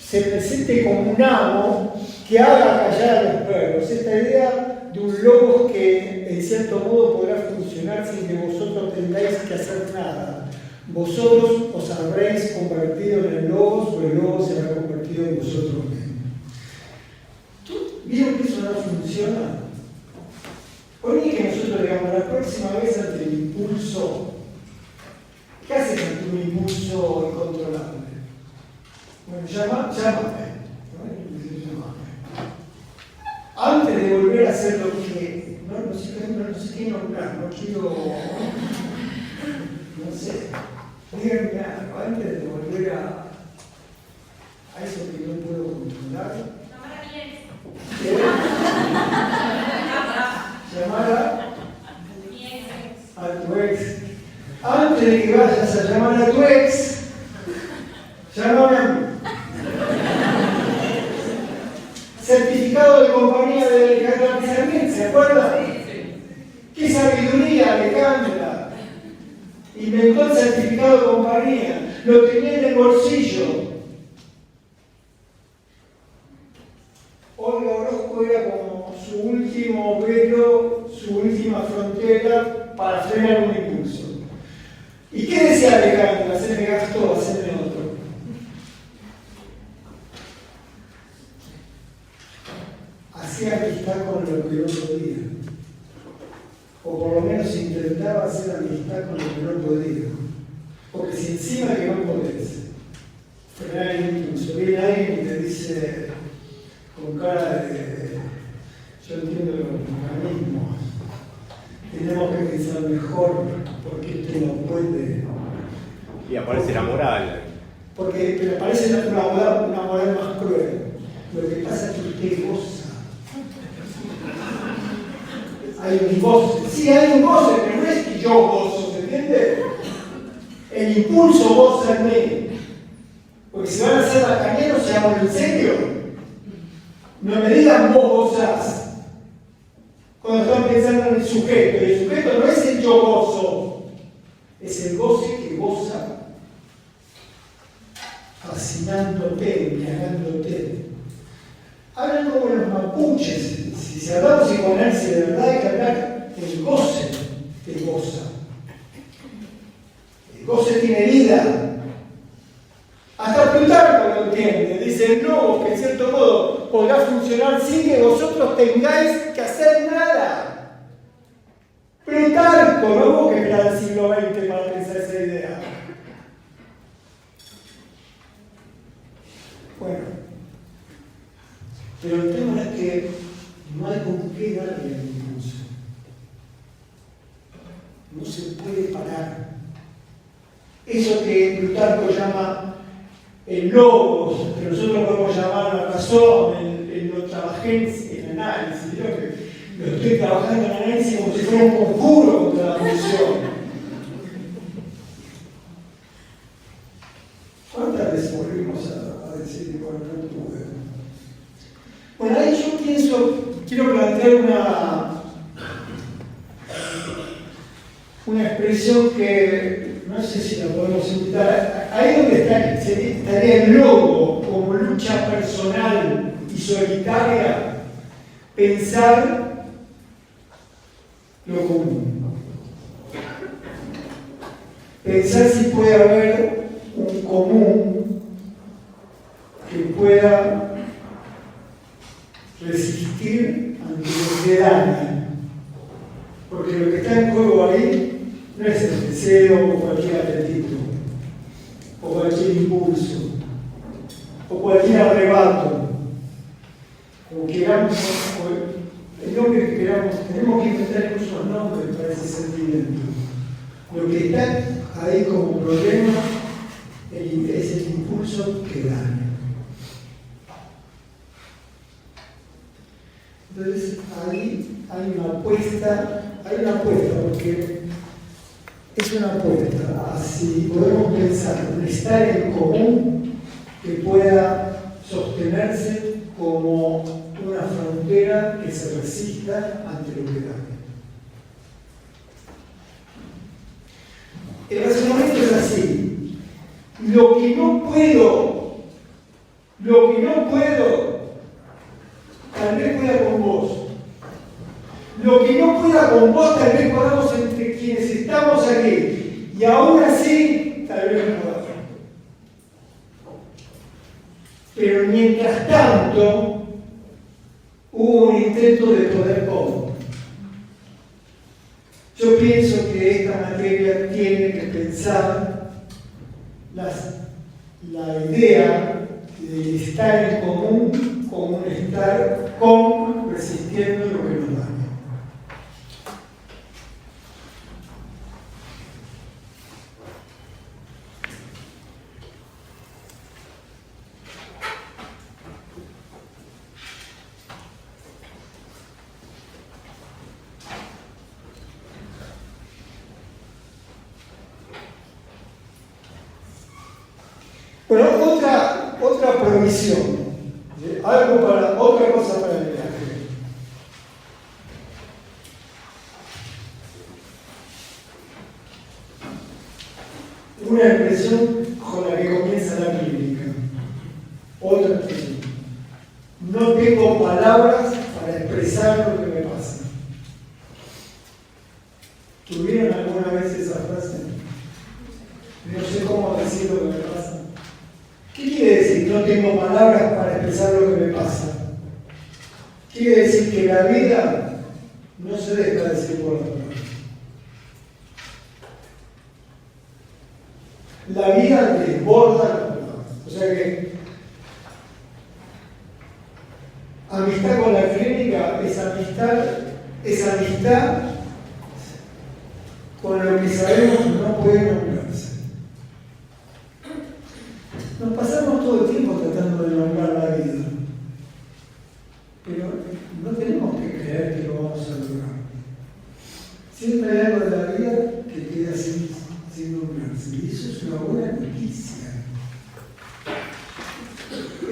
se presente como un amo que haga callar a los perros. Esta idea de un logos que en cierto modo podrá funcionar sin que vosotros tengáis que hacer nada. Vosotros os habréis convertido en el logos, o el logos se habrá convertido en vosotros mismos. ¿Vieron que eso no funciona? Por que nosotros digamos, la próxima vez ante el impulso, ¿qué haces ante un impulso incontrolable? Bueno, llámame. Antes de volver a hacer lo que no sé qué nombrar, no quiero, no sé, díganme algo, antes de volver a eso que no puedo controlar. Llamar a tu ex. Antes de que vayas a llamar a tu ex, llámame a mí. Certificado de compañía de Alejandra Pizarnik, ¿se acuerdan? ¡Qué sabiduría, Alejandra! Inventó el certificado de compañía, lo tenía en el bolsillo. Olga Orozco era como su último velo, su última frontera para frenar un impulso. ¿Y qué decía Alejandra? Se me gastó, hacerme otro. Hacía amistad con lo que no podía. O por lo menos intentaba hacer amistad con lo que no podía. Porque si encima que no podés frenar el impulso, viene alguien y te dice con cara de yo entiendo los mecanismos, tenemos que pensar mejor porque esto no puede. Y aparece la moral. Porque aparece una moral más cruel. Lo que pasa es que usted goza. Hay un goce. Sí, hay un goce, pero no es que yo gozo, ¿se entiende? El impulso goza en mí. Porque si van a ser lacañeros, se hablan en serio. No me digan vos gozás. Cuando están pensando en el sujeto. Y el sujeto no es el yo gozo. Es el goce que goza fascinándote, embriagándote. Hablan como los mapuches. Si hablamos y ponerse de verdad, hay que hablar del goce que goza. El goce tiene vida. Hasta Plutarco lo entiende. Dice, no, que en cierto modo podrá funcionar sin que vosotros tengáis que hacer nada. Plutarco, no hubo que esperar al siglo XX para pensar esa idea. Bueno, pero el tema es que no hay con qué darle el impulso. No se puede parar. Eso que Plutarco llama el logos, que nosotros podemos llamar la razón, el otra agencia, el análisis, lo estoy trabajando en análisis como si fuera un conjuro contra la pulsión. ¿Cuántas veces volvimos a decir igual no tuve? Bueno, ahí yo pienso, quiero plantear una expresión que no sé si la podemos citar. Ahí donde estaría el logo como lucha personal y solitaria, pensar lo común. Pensar si puede haber un común que pueda resistir ante lo que daña. Porque lo que está en juego ahí no es el deseo o cualquier apetito, o cualquier impulso, o cualquier arrebato, o queramos, o el nombre que queramos, tenemos que inventar incluso nombres para ese sentimiento. Lo que está ahí como problema es el impulso que daña. Entonces ahí hay una apuesta porque es una apuesta a si podemos pensar en estar en común que pueda sostenerse como una frontera que se resista ante lo que daña. El razonamiento es así. Lo que no puedo, tal vez pueda con vos. Lo que no pueda con vos, tal vez podamos entre quienes estamos aquí. Y aún así, tal vez no podamos. Pero mientras tanto, hubo un intento de poder con. Yo pienso que esta materia tiene que pensar la idea de estar en común como un estar con resistiendo lo que nos daña. Bueno, otra provisión, otra cosa para el viaje. Una expresión con la que comienza la clínica. Otra expresión. No tengo palabras para expresar lo que me pasa. ¿Tuvieron alguna vez esa frase? No sé cómo decir lo que me pasa. ¿Qué quiere decir? No tengo palabras para expresar lo que me pasa. Quiere decir que la vida no se deja decir por las palabras. La vida desborda las palabras. O sea que amistad con la clínica es amistad con lo que sabemos no puede nombrarse. Nos pasamos todo el tiempo tratando de nombrar la vida, pero no tenemos que creer que lo vamos a lograr. Siempre hay algo de la vida que queda sin nombrarse, y eso es una buena noticia.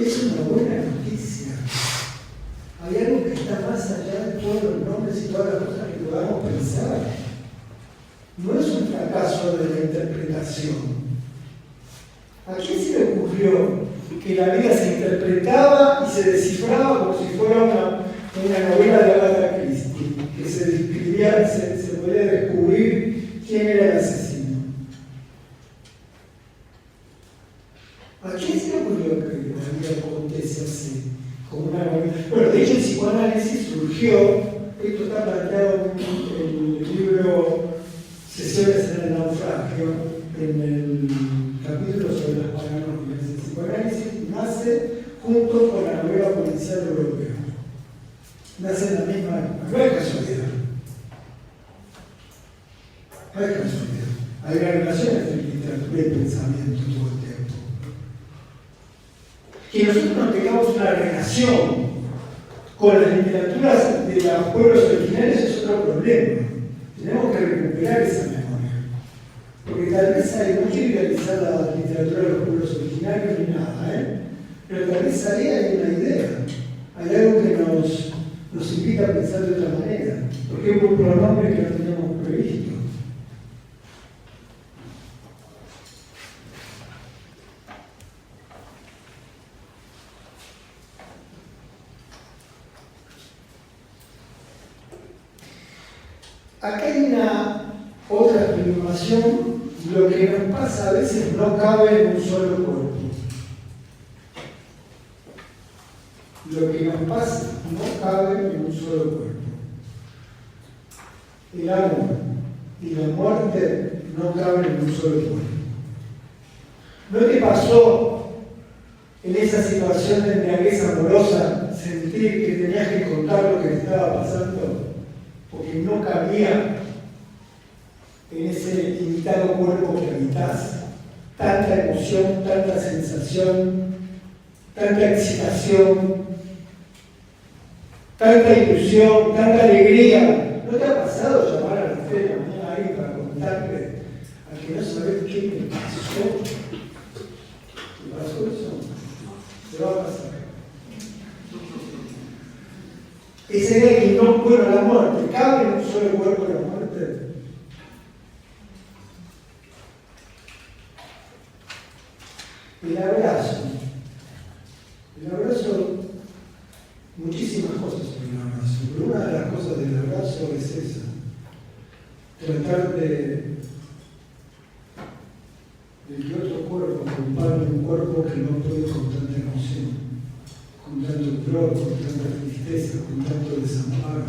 Es una buena noticia. Hay algo que está más allá de todos los nombres y todas las cosas que podamos pensar. No es un fracaso de la interpretación. ¿A quién se le ocurrió que la vida se interpretaba y se descifraba como si fuera una novela de Agatha Christie? Que se describía, se podía descubrir quién era el asesino. ¿A quién se le ocurrió que la vida acontece así? Como una novela. Bueno, de hecho el psicoanálisis surgió, esto está planteado en el libro Sesiones en el naufragio, en el capítulo sobre las paranoias. El psicoanálisis nace junto con la novela policial europea. Nace en la misma época. No es casualidad. No es casualidad. Hay una relación entre literatura y pensamiento todo el tiempo. Que nosotros no tengamos una relación con las literaturas de los pueblos originarios es otro problema. Tenemos que recuperar esa memoria. Porque tal vez hay, no quiero realizar la literatura de los pueblos originarios ni nada, pero tal vez ahí hay una idea. Hay algo que nos invita a pensar de otra manera. Por ejemplo, un pronombre que no teníamos previsto. Acá hay una otra afirmación, lo que nos pasa a veces no cabe en un solo cuerpo. Lo que nos pasa no cabe en un solo cuerpo. El amor y la muerte no caben en un solo cuerpo. ¿No te pasó en esa situación de embriaguez amorosa sentir que tenías que contar lo que te estaba pasando? Porque no cabía en ese limitado cuerpo que habitas tanta emoción, tanta sensación, tanta excitación, tanta ilusión, tanta alegría. ¿No te ha pasado llamar a las 3 de la mañana a alguien para contarle a que no sabes qué me pasó? ¿Te pasó eso? Te va a pasar. Esa idea que no, bueno, la muerte, ¿cabe en un solo cuerpo la muerte? El abrazo. El abrazo, muchísimas cosas en el abrazo, pero una de las cosas del abrazo es esa. Tratar de que otro cuerpo acompañe un cuerpo que no puede con tanta emoción, con tanto dolor, con tanta tristeza, con tanto desamparo.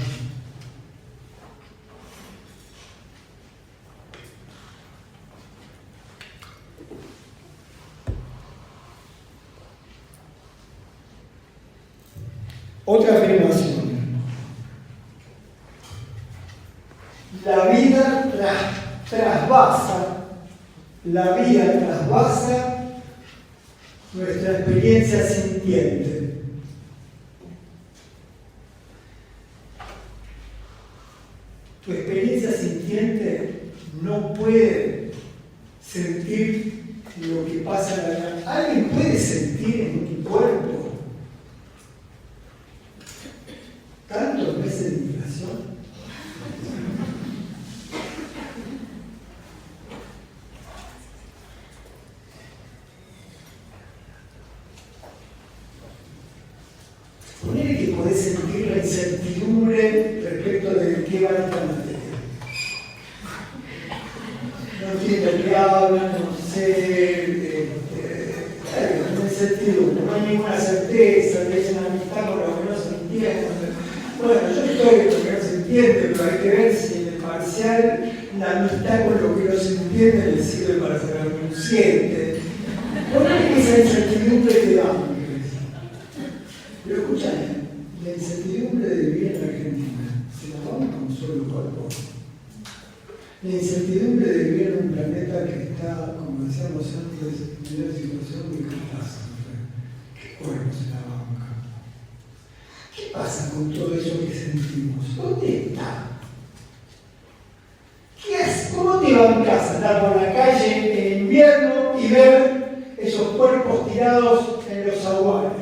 Otra afirmación. La vida trasvasa nuestra experiencia sintiente. Tu experiencia sintiente no puede sentir lo que pasa en la vida. ¿Alguien puede sentir en tu cuerpo tantos meses de inflación? Ponele que podés sentir la incertidumbre respecto de qué va esta materia. No entiendo qué hablan, no sé, hay una incertidumbre, no hay ninguna certeza, hay una amistad con lo que no se entiende. Bueno, yo estoy con lo que no se entiende, pero hay que ver si en el parcial la amistad con lo que no se entiende le sirve para ser consciente. Ponele que esa incertidumbre te da. Pero escucha, la incertidumbre de vivir en Argentina, ¿se la vamos con un solo cuerpo? La incertidumbre de vivir en un planeta que está, como decíamos antes, en una situación de catástrofe. ¿Qué cuerpo se la banca? ¿Qué pasa con todo eso que sentimos? ¿Dónde está? ¿Qué haces? ¿Cómo te bancas a andar por la calle en invierno y ver esos cuerpos tirados en los aguares?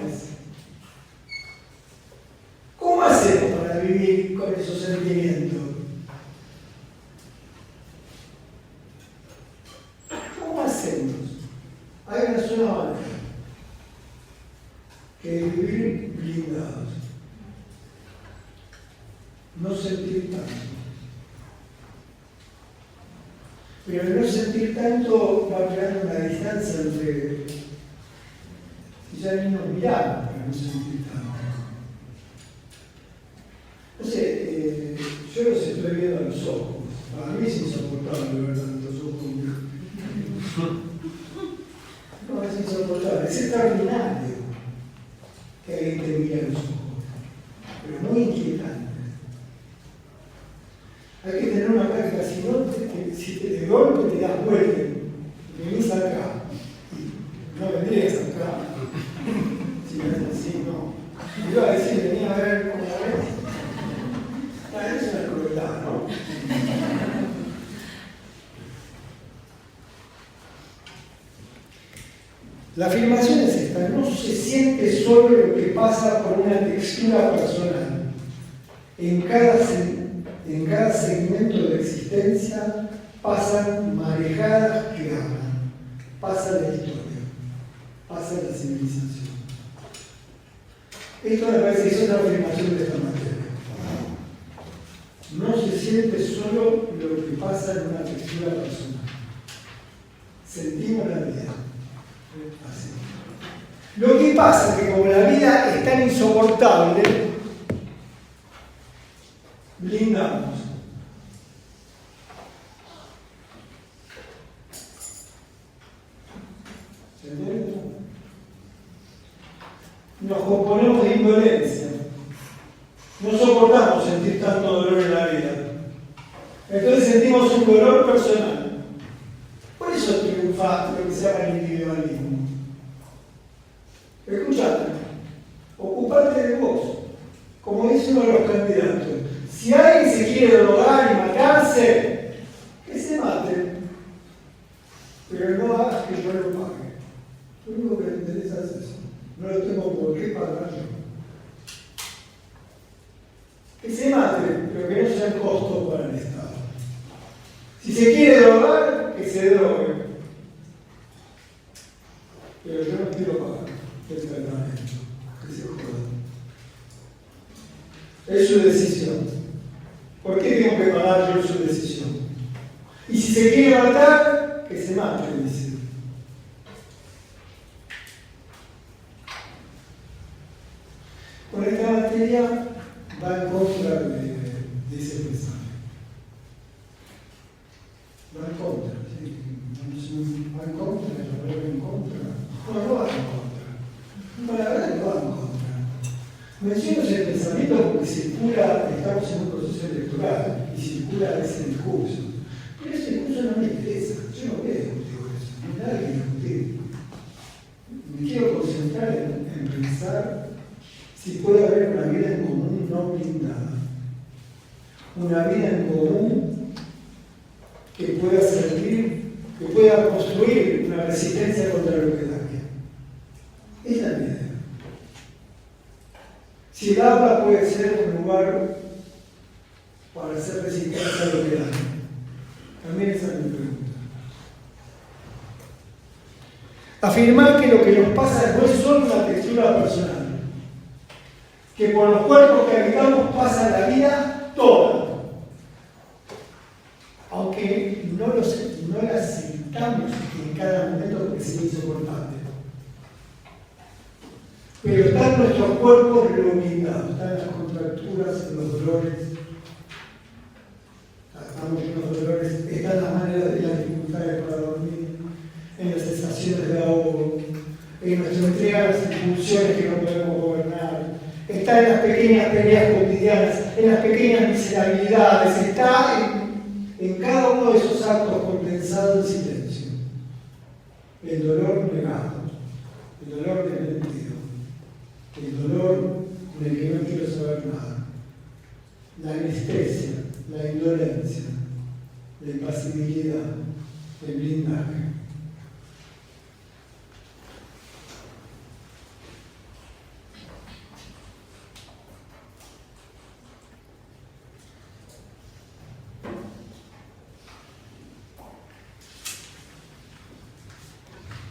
¿Cómo hacemos para vivir con esos sentimientos? ¿Cómo hacemos? Hay una sola manera, que es vivir blindados. No sentir tanto. Pero el no sentir tanto va creando una distancia entre... ya ni nos miramos para no sentir tanto. No sé, yo los estoy viendo a los ojos. Para mí es insoportable ver tantos ojos. No, es insoportable. Es extraordinario que alguien te mire a los ojos, pero muy inquietante. Hay que tener una práctica, si no, si te de golpe te das vuelta, venís acá, no vendrías acá. Si no es así, no. Te iba a decir, venía a ver cómo ves. La afirmación es esta: no se siente solo lo que pasa por una textura personal. En cada segmento de la existencia pasan marejadas que hablan. Pasa la historia, pasa la civilización. Esto me parece que es otra afirmación de esta materia. No se siente solo lo que pasa en una textura personal. Sentimos la vida. Así. Lo que pasa es que como la vida es tan insoportable, blindamos. ¿Se entiende? Nos componemos de indolencia. No soportamos sentir tanto dolor en la vida. Entonces sentimos un dolor personal. Por eso triunfa lo que se llama el individualismo. Escuchate, ocupate de vos. Como dice uno de los candidatos, si alguien se quiere drogar y matarse, que se mate. Pero no hagas que yo lo pague. Lo único que me interesa es eso. No lo tengo por qué pagar yo. Que se mate, pero que no sea un costo para el Estado. Si se quiere drogar, que se drogue. Pero yo no quiero pagar el tratamiento. Que se joda. Es su decisión. ¿Por qué tengo que pagar yo su decisión? Y si se quiere matar, que se mate, dice. Con esta materia va en contra de ese mensaje. Va en contra, ¿sí? Va en contra, la palabra en contra. No va en contra. No, la verdad que va en contra. Menciono ese pensamiento porque circula, estamos en un proceso electoral y circula ese discurso. Pero ese discurso no me interesa. Yo no voy a discutir eso. No hay nada que discutir. Me quiero concentrar en pensar si puede haber una vida en común no blindada. Una vida en común que pueda servir, que pueda construir una resistencia contra lo que daña. Esa es la idea. Si el aula puede ser un lugar para hacer resistencia a lo que daña. También esa es mi pregunta. Afirmar que lo que nos pasa no es solo una textura personal. Que por los cuerpos que habitamos pasa la vida toda. Aunque no la sintamos en cada momento porque sea insoportable. Pero están nuestros cuerpos limitados, están las contracturas, en los dolores, estamos llenos de dolores, están las maneras de las dificultades para dormir, en las sensaciones de ahogo, en nuestra entrega a las impulsiones que no podemos gobernar. Está en las pequeñas peleas cotidianas, en las pequeñas miserabilidades, está en cada uno de esos actos condensado en silencio. El dolor negado, el dolor desmentido, el dolor del que no quiero saber nada, la anestesia, la indolencia, la impasibilidad, el blindaje.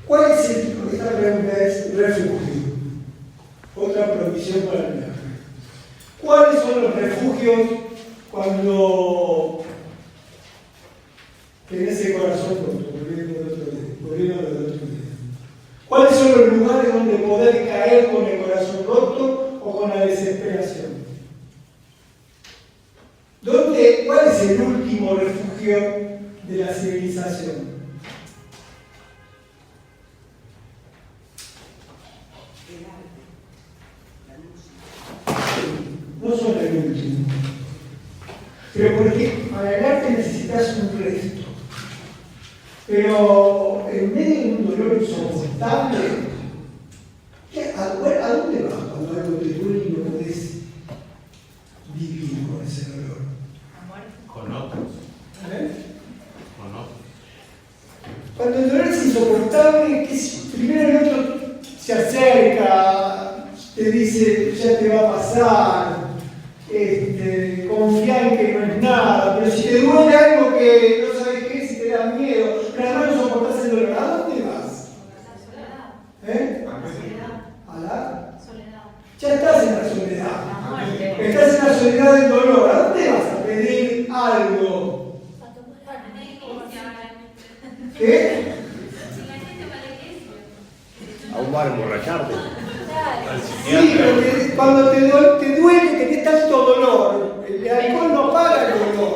¿Cuál es esta pregunta es refugio? Otra provisión para el viaje. ¿Cuáles son los refugios cuando tenés ese corazón roto? Volviendo del otro día. ¿Cuáles son los lugares donde poder caer con el corazón roto o con la desesperación? ¿Cuál es el último refugio de la civilización? No son el último. Pero porque para el arte necesitas un resto. Pero en medio de un dolor insoportable, ¿a dónde vas cuando algo te duele y no podés vivir con ese dolor? A muerte. Con otros. ¿Eh? Con otros. Cuando el dolor es insoportable, primero el otro se acerca, te dice, ya te va a pasar, confía en que no es nada, pero si te duele algo que no sabes qué es y te da miedo, pero además no soportás el dolor, ¿a dónde vas? ¿A la? Ya estás en la soledad. Estás en la soledad del dolor. ¿A dónde vas a pedir algo? ¿Qué? A un bar a emborracharte. Al Sí, psiquiatra. porque cuando te duele, tenés tanto dolor. El alcohol no paga el dolor.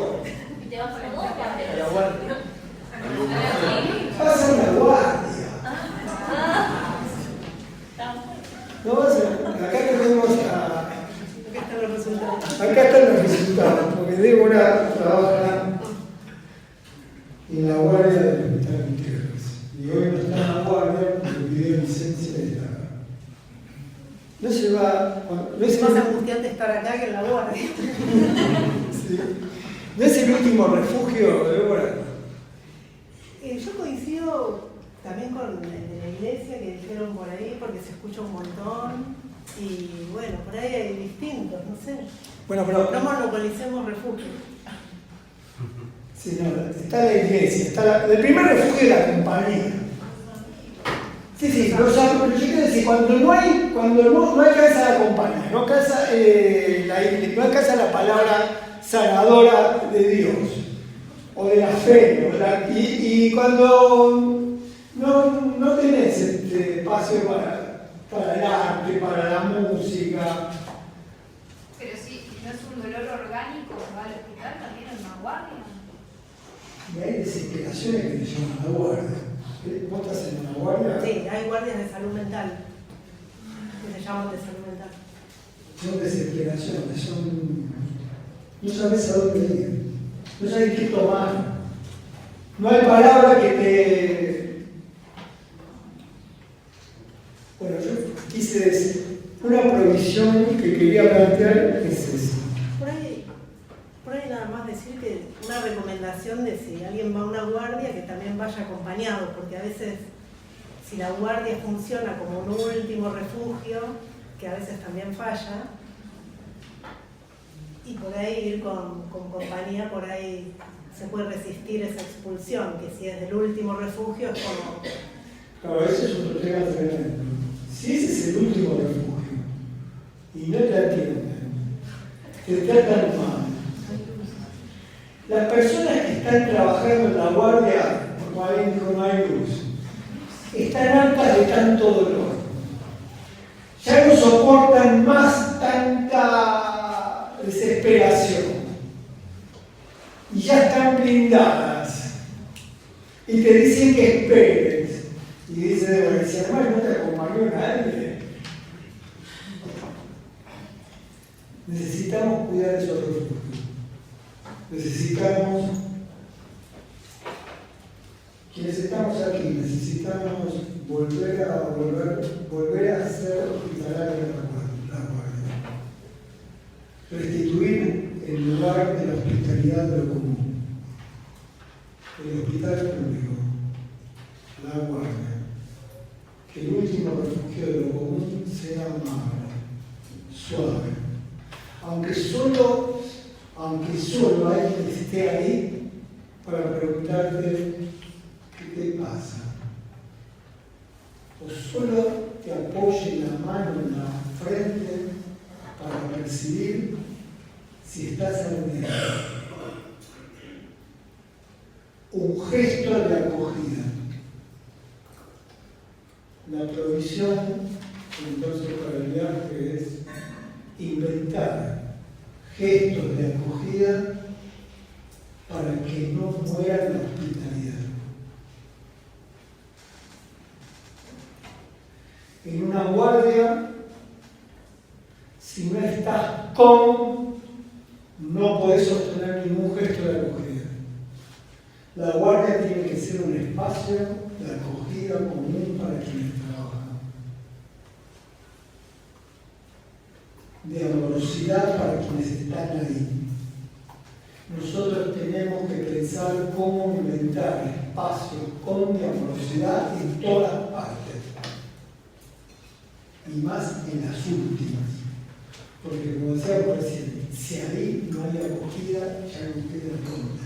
Y te vas a la A la guardia. Vas a una guardia. No vas a, acá tenemos a. Acá están los resultados, porque Débora trabaja en la guardia del Hospital Gutiérrez. Y hoy no está en la guardia porque pidió licencia de la. No se va. No Es más angustiante estar acá que en la guardia. Sí. ¿No es el último refugio, Débora? Yo coincido también con el de la iglesia que dijeron por ahí, porque se escucha un montón. Y bueno, por ahí hay distintos, no sé. Bueno, pero. No monopolicemos refugio. Sí, no, está la iglesia, el primer refugio es la compañía. Sí, pero yo quiero decir, cuando no alcanza la compañía, no alcanza la palabra sanadora de Dios, o de la fe, y cuando no tenés espacio para el arte, para la música. Pero si no es un dolor orgánico, va al hospital también en una guardia. Y hay desesperaciones que te llaman a la guardia. ¿Vos estás en una guardia? Sí, hay guardias de salud mental, que se llaman de salud mental. Son desesperaciones, no sabes a dónde ir, no sabes qué tomar. No hay palabra que te. Bueno, yo quise decir, una provisión que quería plantear es esa. Por ahí nada más decir que una recomendación de si alguien va a una guardia que también vaya acompañado, porque a veces si la guardia funciona como un último refugio, que a veces también falla, y por ahí ir con compañía, por ahí se puede resistir esa expulsión, que si es del último refugio es como... Claro, ese es otro tema tremendo. Si ese es el último refugio y no te atienden, te tratan mal. Las personas que están trabajando en la guardia, como alguien dijo, no hay luz, están hartas de tanto dolor. Ya no soportan más tanta desesperación. Y ya están blindadas. Y te dicen que esperes. Y dice, bueno, si además no te acompañó nadie, necesitamos cuidar esos refugios. Necesitamos, quienes estamos aquí, necesitamos volver a ser hospitalarios la guardia. Restituir el lugar de la hospitalidad de lo común. El hospital público, la guardia. Que el último refugio de lo común sea amable, suave. Aunque solo alguien esté ahí para preguntarte qué te pasa. O solo te apoye la mano en la frente para percibir si estás aludiendo. Un gesto de acogida. La provisión, entonces, para el viaje es inventar gestos de acogida para que no muera la hospitalidad. En una guardia, si no estás no podés sostener ningún gesto de acogida. La guardia tiene que ser un espacio de acogida común para quienes trabajan. De amorosidad para quienes están ahí. Nosotros tenemos que pensar cómo inventar espacio con amorosidad en todas partes. Y más en las últimas. Porque como decíamos recién, si ahí no hay acogida, ya no queda dónde.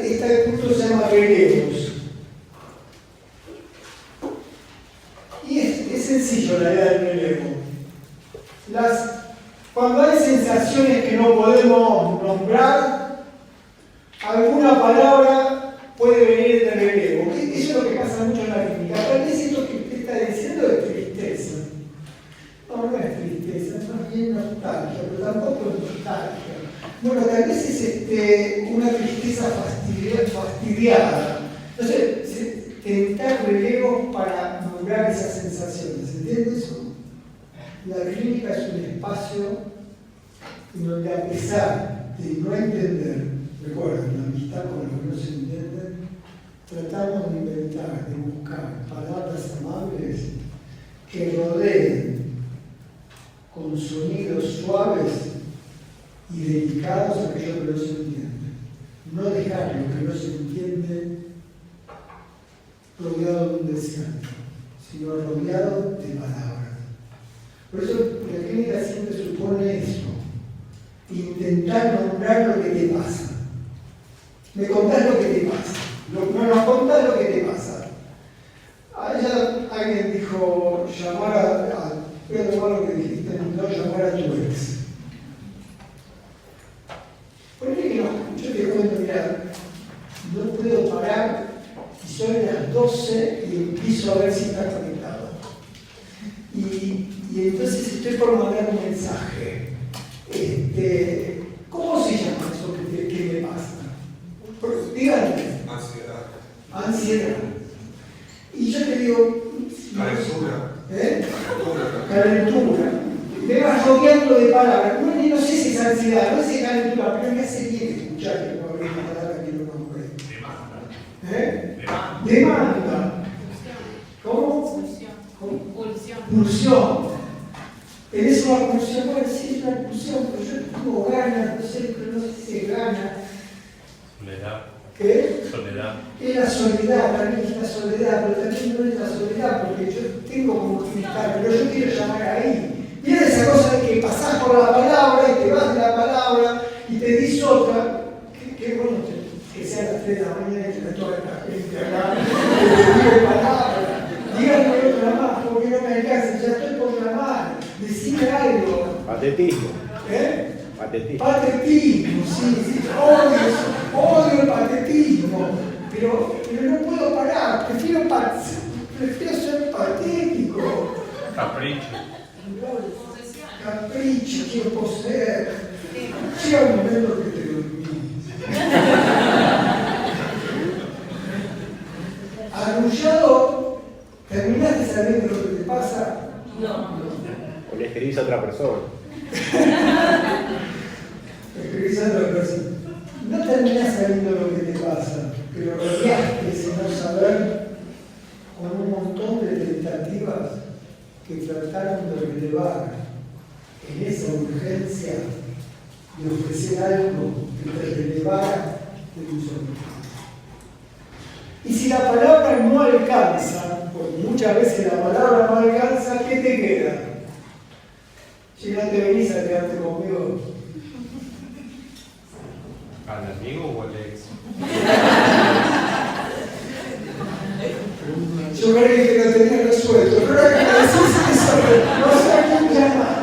Este punto se llama relevos. Y es sencillo la idea del relevo. Cuando hay sensaciones que no podemos nombrar, alguna palabra puede venir de relevo. Eso es lo que pasa mucho en la clínica. Tal vez esto que usted está diciendo es tristeza. No, no es tristeza, es más bien nostalgia, pero tampoco es nostalgia. Bueno, tal vez es una tristeza fastidiada. Entonces, tentar relevos para nombrar esas sensaciones. ¿Entiendes eso? La clínica es un espacio en donde, a pesar de no entender, recuerden, la amistad con lo que no se entiende, tratamos de inventar, de buscar palabras amables que rodeen con sonidos suaves y delicados aquello que no se entiende. No dejar lo que no se entiende rodeado de un desierto, sino rodeado de palabras. Por eso la clínica siempre supone eso, intentar nombrar lo que te pasa. Me contás lo que te pasa, no nos contás lo que te pasa. Allá alguien dijo, voy a tomar lo que dijiste, no llamar a tu ex. Ponle que no, yo te cuento, mira, no puedo parar y son las 12 y empiezo a ver si está conectado. Y entonces estoy por mandar un mensaje. ¿Cómo se llama eso que me pasa? Díganme. Ansiedad. Y yo te digo... Calentura. Me vas rodeando de palabras. No sé si es ansiedad, no sé si es calentura, pero me hace bien escuchar que no habrá una palabra que no nombré. Demanda. ¿Cómo? Pulsión. ¿Tenés una pulsión? Bueno, sí, es una pulsión, pero yo tengo ganas, no sé si es ganas. Soledad. ¿Qué? Soledad. Es la soledad, para mí es la soledad, pero también no es la soledad, porque yo tengo como que gritar, pero yo quiero llamar ahí. Mira esa cosa de que pasás por la palabra y te vas de la palabra y te dis otra. Qué bueno que sea a las 3 de la mañana y que toda la gente acá, que te diga palabra. Díganme otra más, porque no me alcanza, ya estoy por llamar. Decime algo. Patetismo. Patetismo. Patetismo, sí. Odio el patetismo. Pero no puedo parar. Prefiero ser patético. Capricho. Capricho, quiero poseer. Llega un momento que te dormís. Arrullado, ¿terminaste sabiendo lo que te pasa? No. O le escribís a otra persona. Escribís a otra persona. No terminás sabiendo lo que te pasa, pero rodeaste ese no saber con un montón de tentativas que trataron de relevar en esa urgencia de ofrecer algo que te relevara de tu soledad. Y si la palabra no alcanza, porque muchas veces la palabra no alcanza, ¿qué te queda? Si no te venís a quedarte conmigo. ¿Al amigo o al ex? Yo creí que lo tenía resuelto, pero ahora que me decís eso, no sé a quién llamar.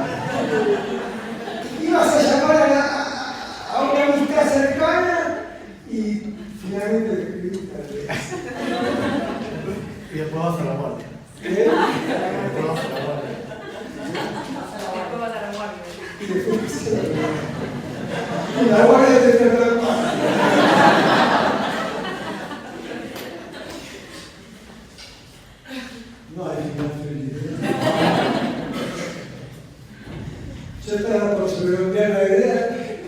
Ibas a llamar a una amistad cercana y finalmente le escribiste al ex. Y después vas a la guardia. ¿Qué? Después vas a la guardia. Después vas a la guardia. Y después quisiera que la guardia te trata mal. No hay final feliz. Yo estaba por sobrevolver la idea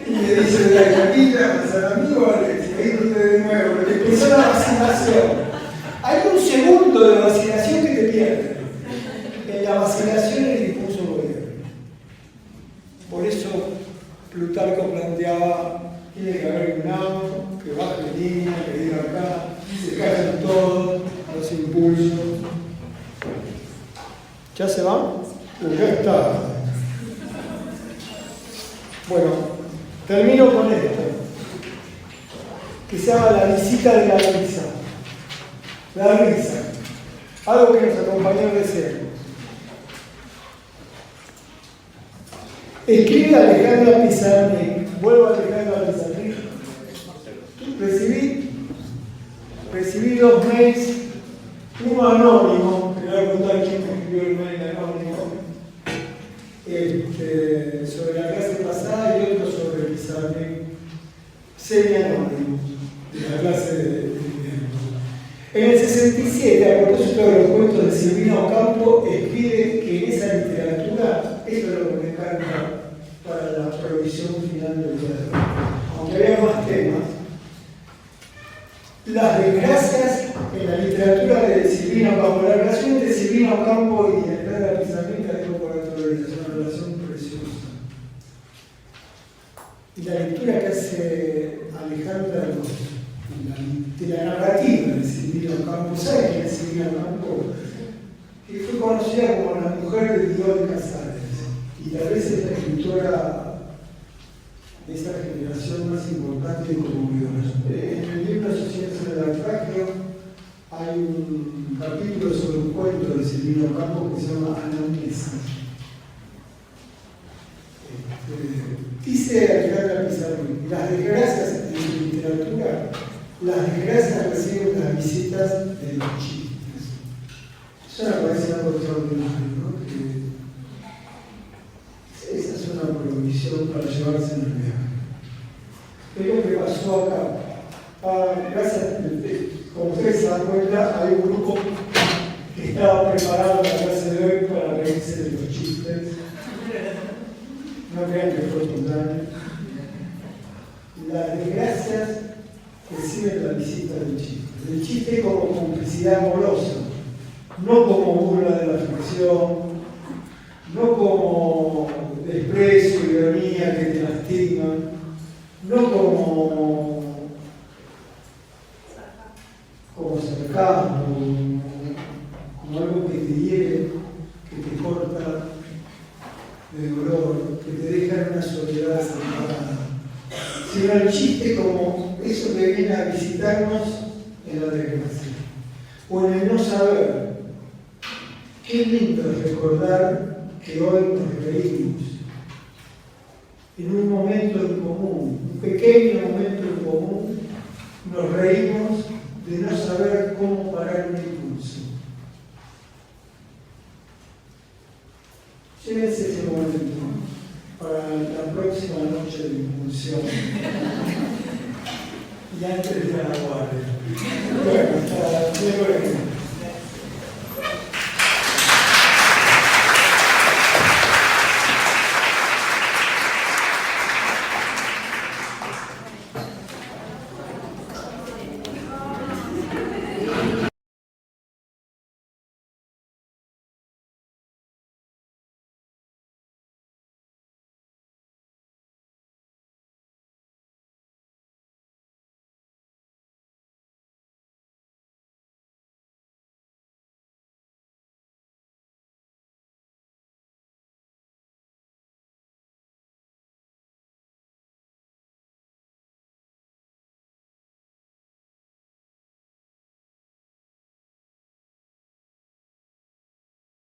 y me dice de la capilla, más al amigo Alex, ahí usted de nuevo. vacilación. Hay un segundo de vacilación que te pierde. En la vacilación el impulso gobierno. Por eso Plutarco planteaba, tiene que haber un amo que baje línea, que diga acá, se callan todos los impulsos. ¿Ya se va? Ya está. Bueno, termino con esto, que se llama la visita de la risa. La risa, algo que nos acompañó recién. Escribe Alejandra Pizarnik, vuelvo a Alejandra Pizarnik. Recibí 2 mails, uno anónimo, que le voy a contar quién me escribió el mail anónimo, sobre la clase pasada y otro sobre Pizarnik, semi-anónimo, de la clase de en el 67, a propósito de los cuentos de Silvina Ocampo, escribe que en esa literatura, esto es lo que me encanta para la provisión final del teatro, aunque había más temas, las desgracias en la literatura de Silvina Ocampo, la relación entre Silvina Ocampo y Alejandra Pizarnik, la digo por naturaleza, es una relación preciosa. Y la lectura que hace Alejandra de la narrativa de Silvina Ocampo, ¿sabe quién es Silvina Ocampo? Que fue conocida como la mujer de Guión Casares, y tal vez es la escritora de esa generación más importante como Guión. En el libro Asociación del Naufragio hay un capítulo sobre un cuento de Silvina Ocampo que se llama Anamnesis. Dice Alejandra Pizarnik, las desgracias en su literatura, las desgracias reciben las visitas de los chistes. Eso me parece algo extraordinario, ¿no? Que esa es una provisión para llevarse en el viaje. Es lo que pasó acá. Gracias, como ustedes se dan cuenta, hay un grupo que estaba preparado la clase de hoy para reírse de los chistes. No crean que fue espontáneo. Las desgracias reciben la visita del chiste. El chiste como complicidad amorosa, no como burla de la ficción, no como desprecio, ironía que te lastima, no como sarcasmo, como algo que te hiere, que te corta de dolor, que te deja en una soledad separada, sino el chiste como eso que viene a visitarnos en la desgracia, o en el no saber. Qué lindo es recordar que hoy nos reímos en un momento en común, un pequeño momento en común, nos reímos de no saber cómo parar un impulso. Llévense ese momento para la próxima noche de impulsión y antes de la guardia.